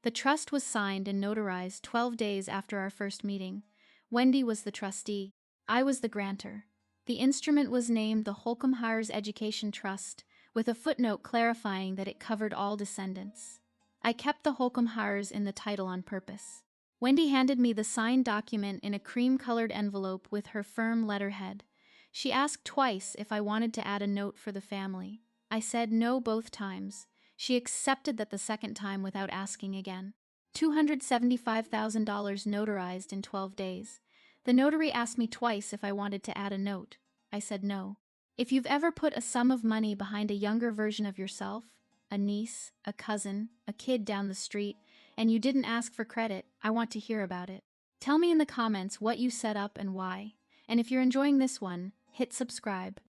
Speaker 1: The trust was signed and notarized 12 days after our first meeting. Wendy was the trustee. I was the grantor. The instrument was named the Holcombe Hires Education Trust, with a footnote clarifying that it covered all descendants. I kept the Holcombe Hires in the title on purpose. Wendy handed me the signed document in a cream-colored envelope with her firm letterhead. She asked twice if I wanted to add a note for the family. I said no both times. She accepted that the second time without asking again. $275,000 notarized in 12 days. The notary asked me twice if I wanted to add a note. I said no. If you've ever put a sum of money behind a younger version of yourself, a niece, a cousin, a kid down the street, and you didn't ask for credit, I want to hear about it. Tell me in the comments what you set up and why. And if you're enjoying this one, hit subscribe.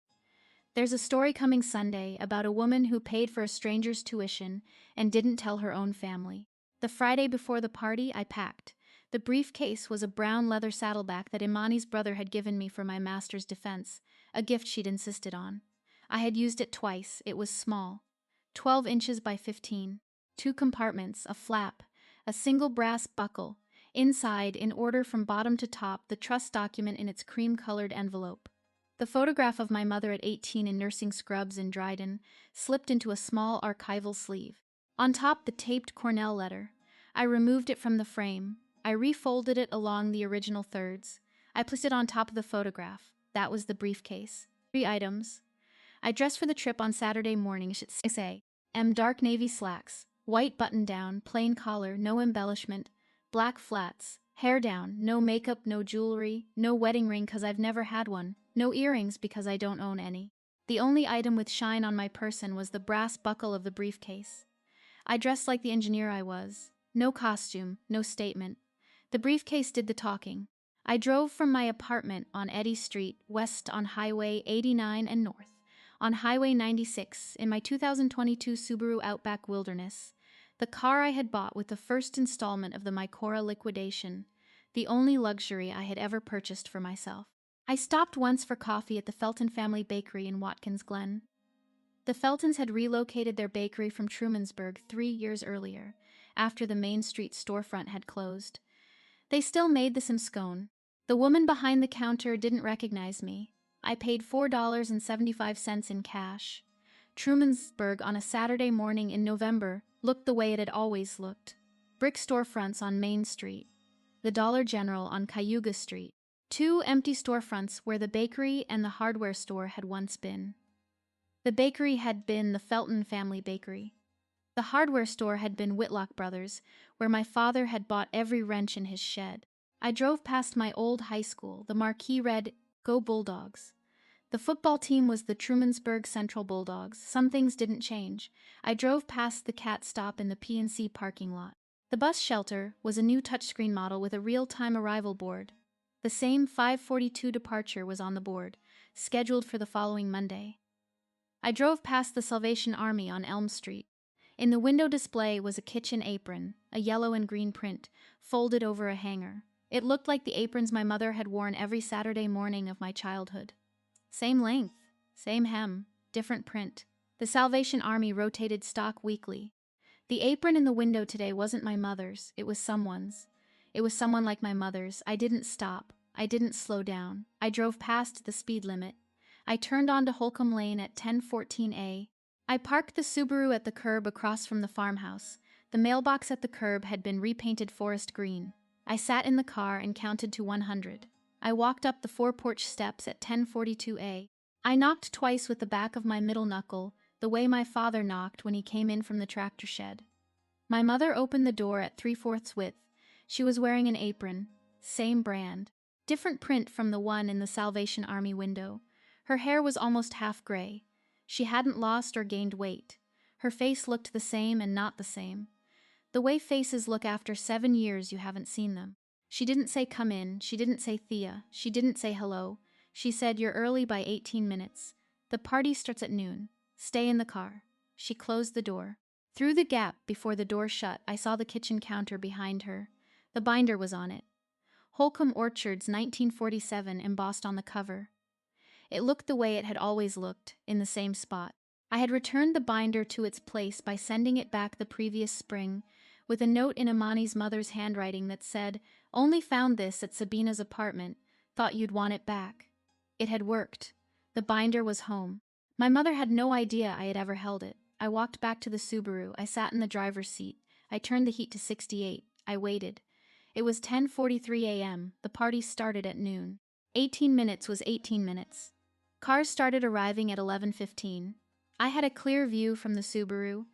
Speaker 1: There's a story coming Sunday about a woman who paid for a stranger's tuition and didn't tell her own family. The Friday before the party, I packed. The briefcase was a brown leather saddleback that Imani's brother had given me for my master's defense, a gift she'd insisted on. I had used it twice. It was small, 12 inches by 15, 2 compartments, a flap, a single brass buckle. Inside, in order from bottom to top, the trust document in its cream-colored envelope. The photograph of my mother at 18 in nursing scrubs in Dryden slipped into a small archival sleeve. On top, the taped Cornell letter. I removed it from the frame. I refolded it along the original thirds. I placed it on top of the photograph. That was the briefcase. 3 items. I dressed for the trip on Saturday morning, should say. Dark navy slacks, white button-down, plain collar, no embellishment, black flats, hair down, no makeup, no jewelry, no wedding ring because I've never had one, no earrings because I don't own any. The only item with shine on my person was the brass buckle of the briefcase. I dressed like the engineer I was. No costume, no statement. The briefcase did the talking. I drove from my apartment on Eddy Street, west on Highway 89 and north, on Highway 96 in my 2022 Subaru Outback Wilderness, the car I had bought with the first installment of the Mycora liquidation, the only luxury I had ever purchased for myself. I stopped once for coffee at the Felton family bakery in Watkins Glen. The Feltons had relocated their bakery from Trumansburg 3 years earlier, after the Main Street storefront had closed. They still made the same scone. The woman behind the counter didn't recognize me. I paid $4.75 in cash. Trumansburg on a Saturday morning in November looked the way it had always looked. Brick storefronts on Main Street. The Dollar General on Cayuga Street. 2 empty storefronts where the bakery and the hardware store had once been. The bakery had been the Felton family bakery. The hardware store had been Whitlock Brothers, where my father had bought every wrench in his shed. I drove past my old high school. The marquee read, "Go Bulldogs." The football team was the Trumansburg Central Bulldogs. Some things didn't change. I drove past the cat stop in the P&C parking lot. The bus shelter was a new touchscreen model with a real-time arrival board. The same 5:42 departure was on the board, scheduled for the following Monday. I drove past the Salvation Army on Elm Street. In the window display was a kitchen apron, a yellow and green print, folded over a hanger. It looked like the aprons my mother had worn every Saturday morning of my childhood. Same length, same hem, different print. The Salvation Army rotated stock weekly. The apron in the window today wasn't my mother's, it was someone's. It was someone like my mother's. I didn't stop. I didn't slow down. I drove past the speed limit. I turned onto Holcombe Lane at 10:14 I parked the Subaru at the curb across from the farmhouse. The mailbox at the curb had been repainted forest green. I sat in the car and counted to 100. I walked up the four-porch steps at 10:42 I knocked twice with the back of my middle knuckle, the way my father knocked when he came in from the tractor shed. My mother opened the door at 3/4 width. She was wearing an apron. Same brand. Different print from the one in the Salvation Army window. Her hair was almost half gray. She hadn't lost or gained weight. Her face looked the same and not the same. The way faces look after 7 years you haven't seen them. She didn't say come in, she didn't say Thea, she didn't say hello. She said you're early by 18 minutes. The party starts at noon. Stay in the car. She closed the door. Through the gap before the door shut, I saw the kitchen counter behind her. The binder was on it. Holcombe Orchards 1947 embossed on the cover. It looked the way it had always looked, in the same spot. I had returned the binder to its place by sending it back the previous spring, with a note in Imani's mother's handwriting that said, "Only found this at Sabina's apartment, thought you'd want it back." It had worked. The binder was home. My mother had no idea I had ever held it. I walked back to the Subaru. I sat in the driver's seat. I turned the heat to 68. I waited. It was 10:43 a.m. The party started at noon. 18 minutes was 18 minutes. Cars started arriving at 11:15. I had a clear view from the Subaru.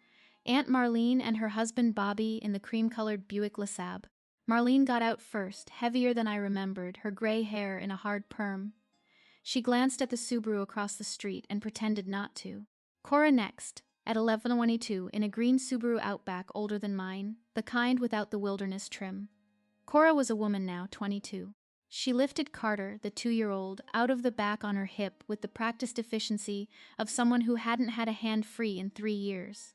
Speaker 1: Aunt Marlene and her husband Bobby in the cream-colored Buick LeSabre. Marlene got out first, heavier than I remembered, her gray hair in a hard perm. She glanced at the Subaru across the street and pretended not to. Cora next, at 11:22, in a green Subaru Outback older than mine, the kind without the wilderness trim. Cora was a woman now, 22. She lifted Carter, the 2-year-old, out of the back on her hip with the practiced efficiency of someone who hadn't had a hand free in 3 years.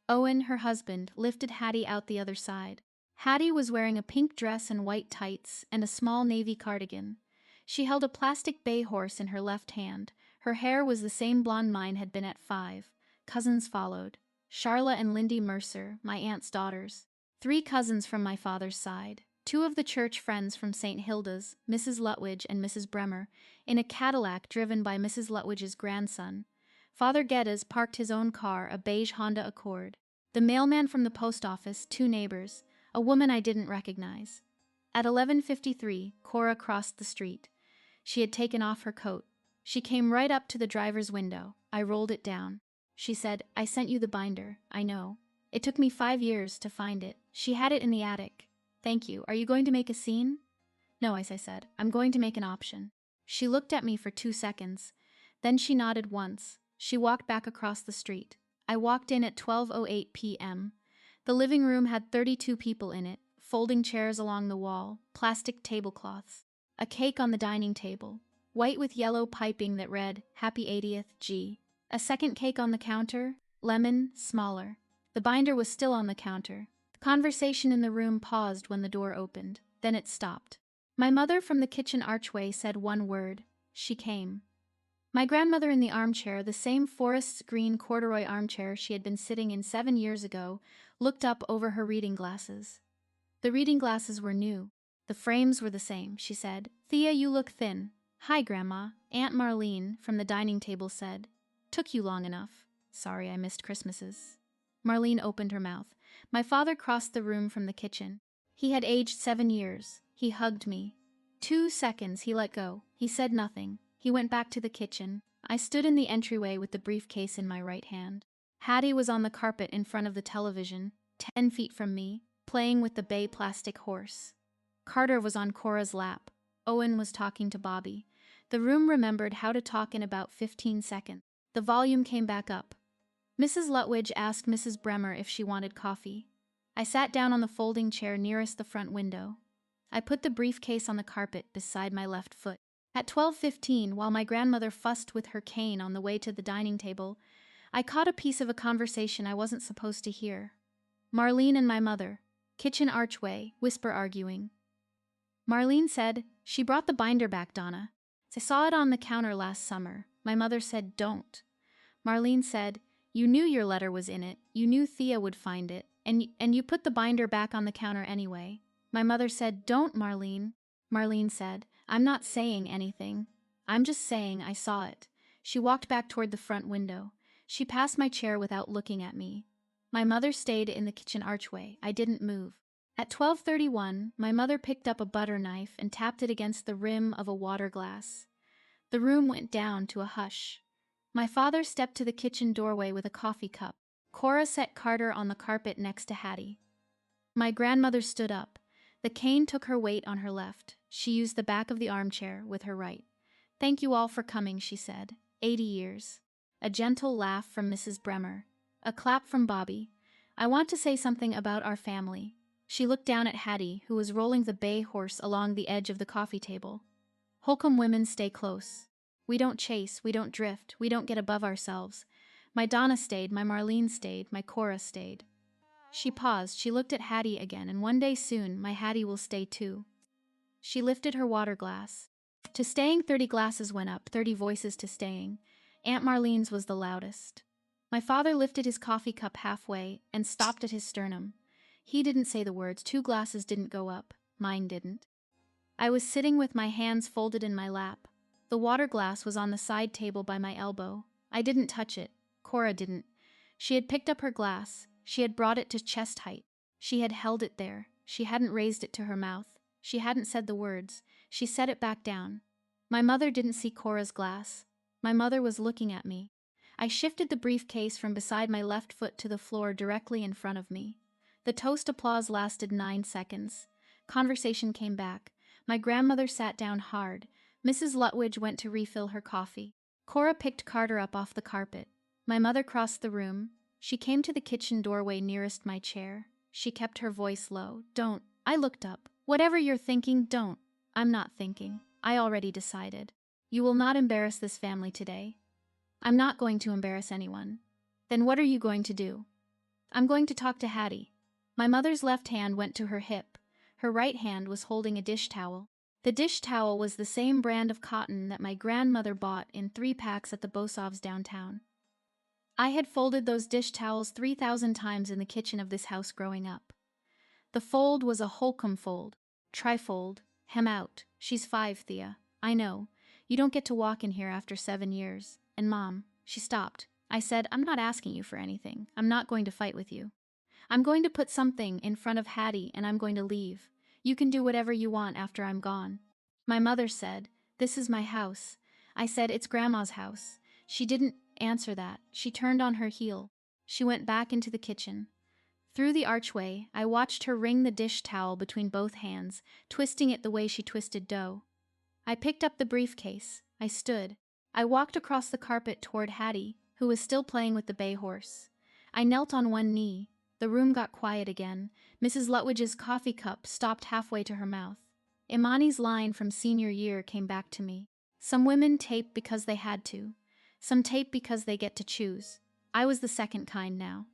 Speaker 1: Owen, her husband, lifted Hattie out the other side. Hattie was wearing a pink dress and white tights and a small navy cardigan. She held a plastic bay horse in her left hand. Her hair was the same blonde mine had been at 5. Cousins followed. Charla and Lindy Mercer, my aunt's daughters. 3 cousins from my father's side. 2 of the church friends from St. Hilda's, Mrs. Lutwidge and Mrs. Bremer, in a Cadillac driven by Mrs. Lutwidge's grandson. Father Geddes parked his own car, a beige Honda Accord. The mailman from the post office, 2 neighbors, a woman I didn't recognize. At 11:53, Cora crossed the street. She had taken off her coat. She came right up to the driver's window. I rolled it down. She said, "I sent you the binder. I know. It took me 5 years to find it. She had it in the attic. Thank you. Are you going to make a scene?" "No," I said. "I'm going to make an option." She looked at me for 2 seconds. Then she nodded once. She walked back across the street. I walked in at 12:08 p.m. The living room had 32 people in it, folding chairs along the wall, plastic tablecloths, a cake on the dining table, white with yellow piping that read, "Happy 80th, G." A second cake on the counter, lemon, smaller. The binder was still on the counter. The conversation in the room paused when the door opened. Then it stopped. My mother from the kitchen archway said one word. She came. My grandmother in the armchair, the same forest green corduroy armchair she had been sitting in 7 years ago, looked up over her reading glasses. The reading glasses were new. The frames were the same. She said, "Thea, you look thin." "Hi, Grandma," Aunt Marlene from the dining table said. "Took you long enough. Sorry I missed Christmases." Marlene opened her mouth. My father crossed the room from the kitchen. He had aged 7 years. He hugged me. 2 seconds, he let go. He said nothing. He went back to the kitchen. I stood in the entryway with the briefcase in my right hand. Hattie was on the carpet in front of the television, 10 feet from me, playing with the bay plastic horse. Carter was on Cora's lap. Owen was talking to Bobby. The room remembered how to talk in about 15 seconds. The volume came back up. Mrs. Lutwidge asked Mrs. Bremer if she wanted coffee. I sat down on the folding chair nearest the front window. I put the briefcase on the carpet beside my left foot. At 12:15, while my grandmother fussed with her cane on the way to the dining table, I caught a piece of a conversation I wasn't supposed to hear. Marlene and my mother, kitchen archway, whisper arguing. Marlene said, "She brought the binder back, Donna. I saw it on the counter last summer." My mother said, "Don't." Marlene said, "You knew your letter was in it. You knew Thea would find it, and you put the binder back on the counter anyway." My mother said, "Don't, Marlene." Marlene said, "I'm not saying anything. I'm just saying I saw it." She walked back toward the front window. She passed my chair without looking at me. My mother stayed in the kitchen archway. I didn't move. At 12:31, my mother picked up a butter knife and tapped it against the rim of a water glass. The room went down to a hush. My father stepped to the kitchen doorway with a coffee cup. Cora set Carter on the carpet next to Hattie. My grandmother stood up. The cane took her weight on her left. She used the back of the armchair with her right. "Thank you all for coming," she said. 80 years. A gentle laugh from Mrs. Bremer. A clap from Bobby. "I want to say something about our family." She looked down at Hattie, who was rolling the bay horse along the edge of the coffee table. "Holcombe women stay close. We don't chase, we don't drift, we don't get above ourselves. My Donna stayed, my Marlene stayed, my Cora stayed." She paused, she looked at Hattie again, "And one day soon, my Hattie will stay too." She lifted her water glass. To staying, 30 glasses went up, 30 voices to staying. Aunt Marlene's was the loudest. My father lifted his coffee cup halfway and stopped at his sternum. He didn't say the words, 2 glasses didn't go up, mine didn't. I was sitting with my hands folded in my lap. The water glass was on the side table by my elbow. I didn't touch it. Cora didn't. She had picked up her glass. She had brought it to chest height. She had held it there. She hadn't raised it to her mouth. She hadn't said the words. She set it back down. My mother didn't see Cora's glass. My mother was looking at me. I shifted the briefcase from beside my left foot to the floor directly in front of me. The toast applause lasted 9 seconds. Conversation came back. My grandmother sat down hard. Mrs. Lutwidge went to refill her coffee. Cora picked Carter up off the carpet. My mother crossed the room. She came to the kitchen doorway nearest my chair. She kept her voice low. "Don't." I looked up. "Whatever you're thinking, don't." "I'm not thinking. I already decided. You will not embarrass this family today." "I'm not going to embarrass anyone." "Then what are you going to do?" "I'm going to talk to Hattie." My mother's left hand went to her hip. Her right hand was holding a dish towel. The dish towel was the same brand of cotton that my grandmother bought in 3 packs at the Bosovs downtown. I had folded those dish towels 3,000 times in the kitchen of this house growing up. The fold was a Holcombe fold. Trifold. Hem out. "She's 5, Thea. I know. You don't get to walk in here after 7 years. And Mom," she stopped. I said, "I'm not asking you for anything. I'm not going to fight with you. I'm going to put something in front of Hattie and I'm going to leave. You can do whatever you want after I'm gone." My mother said, "This is my house." I said, "It's Grandma's house." She didn't answer that. She turned on her heel. She went back into the kitchen. Through the archway, I watched her wring the dish towel between both hands, twisting it the way she twisted dough. I picked up the briefcase. I stood. I walked across the carpet toward Hattie, who was still playing with the bay horse. I knelt on one knee. The room got quiet again. Mrs. Lutwidge's coffee cup stopped halfway to her mouth. Imani's line from senior year came back to me. "Some women tape because they had to. Some tape because they get to choose." I was the second kind now.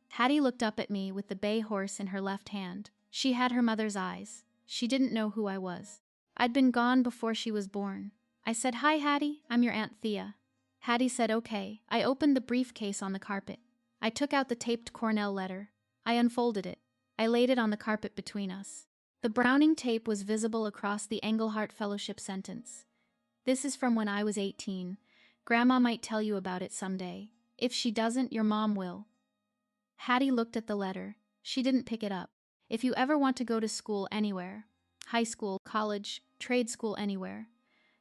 Speaker 1: Hattie looked up at me with the bay horse in her left hand. She had her mother's eyes. She didn't know who I was. I'd been gone before she was born. I said, "Hi, Hattie. I'm your Aunt Thea." Hattie said, "Okay." I opened the briefcase on the carpet. I took out the taped Cornell letter. I unfolded it. I laid it on the carpet between us. The Browning tape was visible across the Engelhardt Fellowship sentence. "This is from when I was 18. Grandma might tell you about it someday. If she doesn't, your mom will." Hattie looked at the letter. She didn't pick it up. "If you ever want to go to school anywhere, high school, college, trade school, anywhere,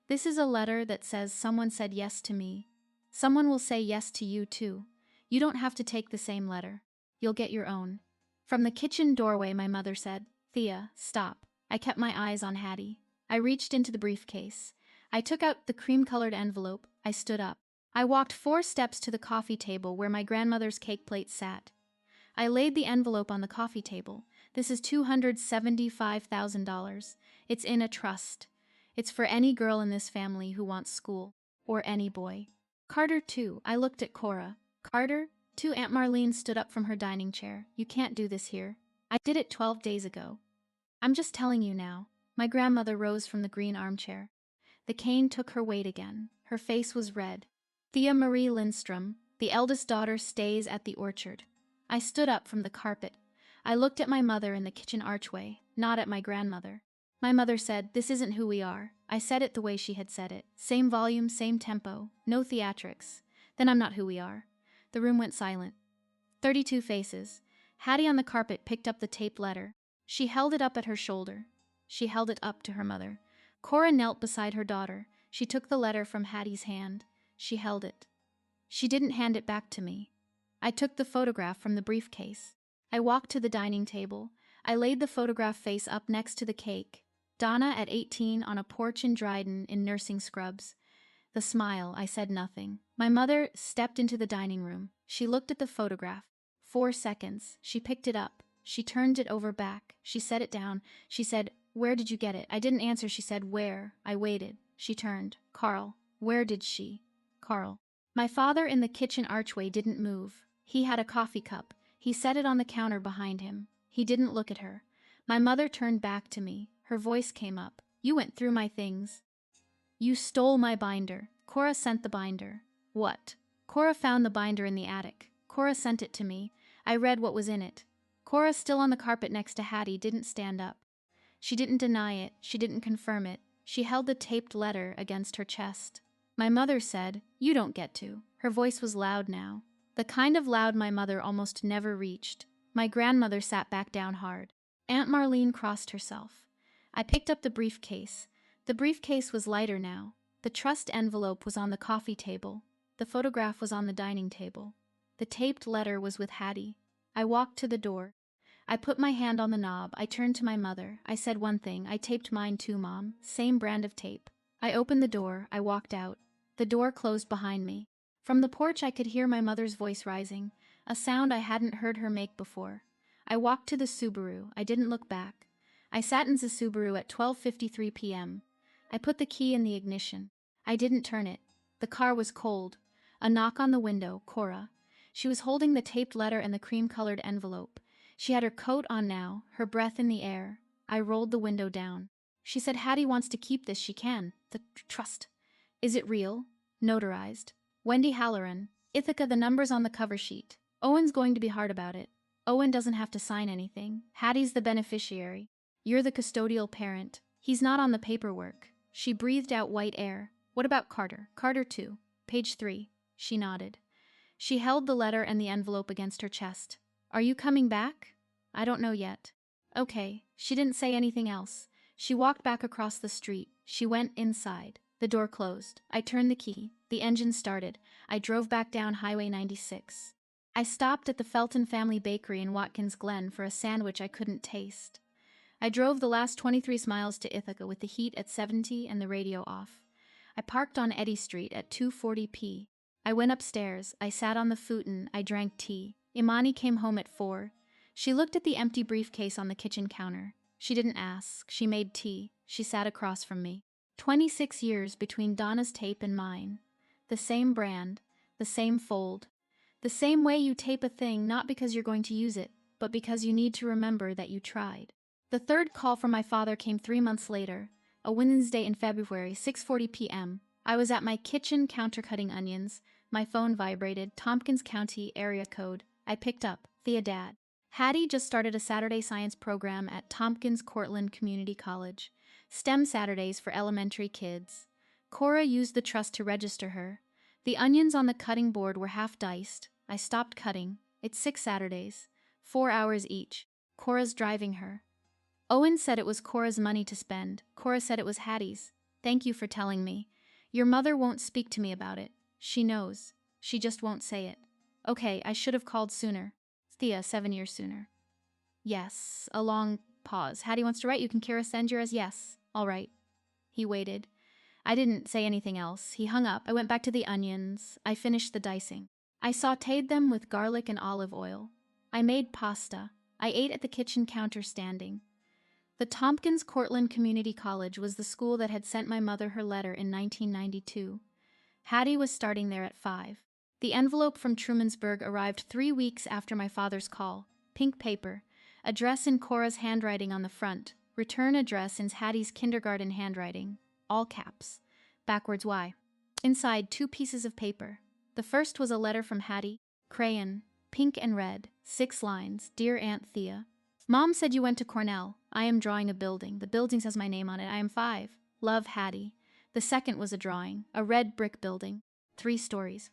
Speaker 1: this is a letter that says someone said yes to me. Someone will say yes to you too. You don't have to take the same letter. You'll get your own." From the kitchen doorway, my mother said, "Thea, stop." I kept my eyes on Hattie. I reached into the briefcase. I took out the cream-colored envelope. I stood up. I walked 4 steps to the coffee table where my grandmother's cake plate sat. I laid the envelope on the coffee table. This is $275,000. It's in a trust. It's for any girl in this family who wants school. Or any boy. Carter, too. I looked at Cora. Carter? Too. Aunt Marlene stood up from her dining chair. You can't do this here. I did it 12 days ago. I'm just telling you now. My grandmother rose from the green armchair. The cane took her weight again. Her face was red. Thea Marie Lindstrom, the eldest daughter, stays at the orchard. I stood up from the carpet. I looked at my mother in the kitchen archway, not at my grandmother. My mother said, "This isn't who we are." I said it the way she had said it. Same volume, same tempo, no theatrics. Then I'm not who we are. The room went silent. 32 faces. Hattie on the carpet picked up the taped letter. She held it up at her shoulder. She held it up to her mother. Cora knelt beside her daughter. She took the letter from Hattie's hand. She held it. She didn't hand it back to me. I took the photograph from the briefcase. I walked to the dining table. I laid the photograph face up next to the cake. Donna at 18 on a porch in Dryden in nursing scrubs. The smile, I said nothing. My mother stepped into the dining room. She looked at the photograph. 4 seconds. She picked it up. She turned it over back. She set it down. She said, "Where did you get it?" I didn't answer. She said, "Where?" I waited. She turned. "Carl." Where did she? Carl. My father in the kitchen archway didn't move. He had a coffee cup. He set it on the counter behind him. He didn't look at her. My mother turned back to me. Her voice came up. "You went through my things. You stole my binder. Cora sent the binder." "What?" "Cora found the binder in the attic. Cora sent it to me. I read what was in it." Cora, still on the carpet next to Hattie, didn't stand up. She didn't deny it. She didn't confirm it. She held the taped letter against her chest. My mother said, "You don't get to." Her voice was loud now. The kind of loud my mother almost never reached. My grandmother sat back down hard. Aunt Marlene crossed herself. I picked up the briefcase. The briefcase was lighter now. The trust envelope was on the coffee table. The photograph was on the dining table. The taped letter was with Hattie. I walked to the door. I put my hand on the knob. I turned to my mother. I said one thing. "I taped mine too, Mom. Same brand of tape." I opened the door. I walked out. The door closed behind me. From the porch I could hear my mother's voice rising, a sound I hadn't heard her make before. I walked to the Subaru. I didn't look back. I sat in the Subaru at 12:53 p.m. I put the key in the ignition. I didn't turn it. The car was cold. A knock on the window. Cora. She was holding the taped letter and the cream-colored envelope. She had her coat on now, her breath in the air. I rolled the window down. She said, "Hattie wants to keep this. She can. The trust." "Is it real?" "Notarized. Wendy Halloran. Ithaca, the number's on the cover sheet. Owen's going to be hard about it. Owen doesn't have to sign anything. Hattie's the beneficiary. You're the custodial parent. He's not on the paperwork." She breathed out white air. "What about Carter?" "Carter, too. Page 3. She nodded. She held the letter and the envelope against her chest. "Are you coming back?" "I don't know yet." "Okay." She didn't say anything else. She walked back across the street. She went inside. The door closed. I turned the key. The engine started. I drove back down Highway 96. I stopped at the Felton Family Bakery in Watkins Glen for a sandwich I couldn't taste. I drove the last 23 miles to Ithaca with the heat at 70 and the radio off. I parked on Eddy Street at 2:40 p. I went upstairs. I sat on the futon. I drank tea. Imani came home at 4. She looked at the empty briefcase on the kitchen counter. She didn't ask. She made tea. She sat across from me. 26 years between Donna's tape and mine. The same brand. The same fold. The same way you tape a thing not because you're going to use it, but because you need to remember that you tried. The third call from my father came 3 months later, a Wednesday in February, 6:40 p.m. I was at my kitchen counter cutting onions. My phone vibrated. Tompkins County area code. I picked up. Thea, Dad. Hattie just started a Saturday science program at Tompkins Cortland Community College. STEM Saturdays for elementary kids. Cora used the trust to register her. The onions on the cutting board were half diced. I stopped cutting. It's 6 Saturdays. 4 hours each. Cora's driving her. Owen said it was Cora's money to spend. Cora said it was Hattie's. Thank you for telling me. Your mother won't speak to me about it. She knows. She just won't say it. Okay, I should have called sooner. Thea, 7 years sooner. Yes. A long pause. Hattie wants to write. You can Kira send yours. Yes. All right. He waited. I didn't say anything else. He hung up. I went back to the onions. I finished the dicing. I sautéed them with garlic and olive oil. I made pasta. I ate at the kitchen counter standing. The Tompkins Cortland Community College was the school that had sent my mother her letter in 1992. Hattie was starting there at 5. The envelope from Trumansburg arrived 3 weeks after my father's call. Pink paper. Address in Cora's handwriting on the front. Return address in Hattie's kindergarten handwriting. All caps. Backwards Y. Inside, 2 pieces of paper. The first was a letter from Hattie. Crayon. Pink and red. 6 lines. Dear Aunt Thea. Mom said you went to Cornell. I am drawing a building. The building says my name on it. I am 5. Love, Hattie. The second was a drawing. A red brick building. 3 stories.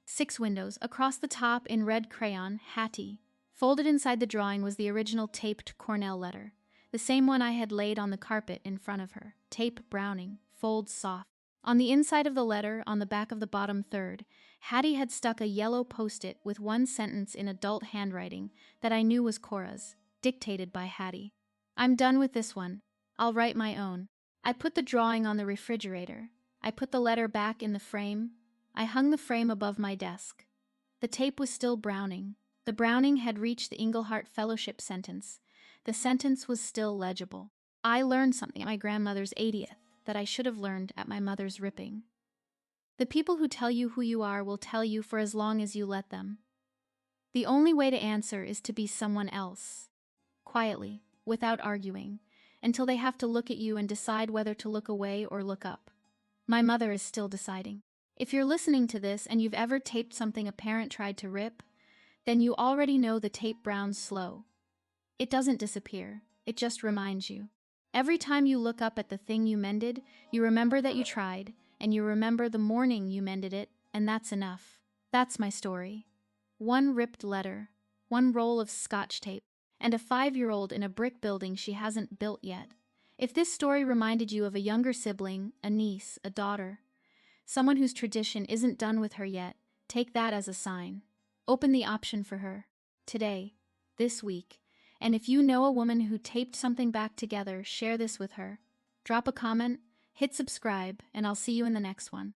Speaker 1: 6 windows. Across the top in red crayon, Hattie. Folded inside the drawing was the original taped Cornell letter. The same one I had laid on the carpet in front of her. Tape browning. Folds soft. On the inside of the letter, on the back of the bottom third, Hattie had stuck a yellow post-it with 1 sentence in adult handwriting that I knew was Cora's, dictated by Hattie. I'm done with this one. I'll write my own. I put the drawing on the refrigerator. I put the letter back in the frame. I hung the frame above my desk. The tape was still browning. The browning had reached the Englehart Fellowship sentence. The sentence was still legible. I learned something at my grandmother's 80th that I should have learned at my mother's ripping. The people who tell you who you are will tell you for as long as you let them. The only way to answer is to be someone else. Quietly, without arguing, until they have to look at you and decide whether to look away or look up. My mother is still deciding. If you're listening to this and you've ever taped something a parent tried to rip, then you already know the tape browns slow. It doesn't disappear. It just reminds you. Every time you look up at the thing you mended, you remember that you tried, and you remember the morning you mended it, and that's enough. That's my story. 1 ripped letter, 1 roll of Scotch tape, and a 5-year-old in a brick building she hasn't built yet. If this story reminded you of a younger sibling, a niece, a daughter, someone whose tradition isn't done with her yet, take that as a sign. Open the option for her. Today. This week. And if you know a woman who taped something back together, share this with her. Drop a comment, hit subscribe, and I'll see you in the next one.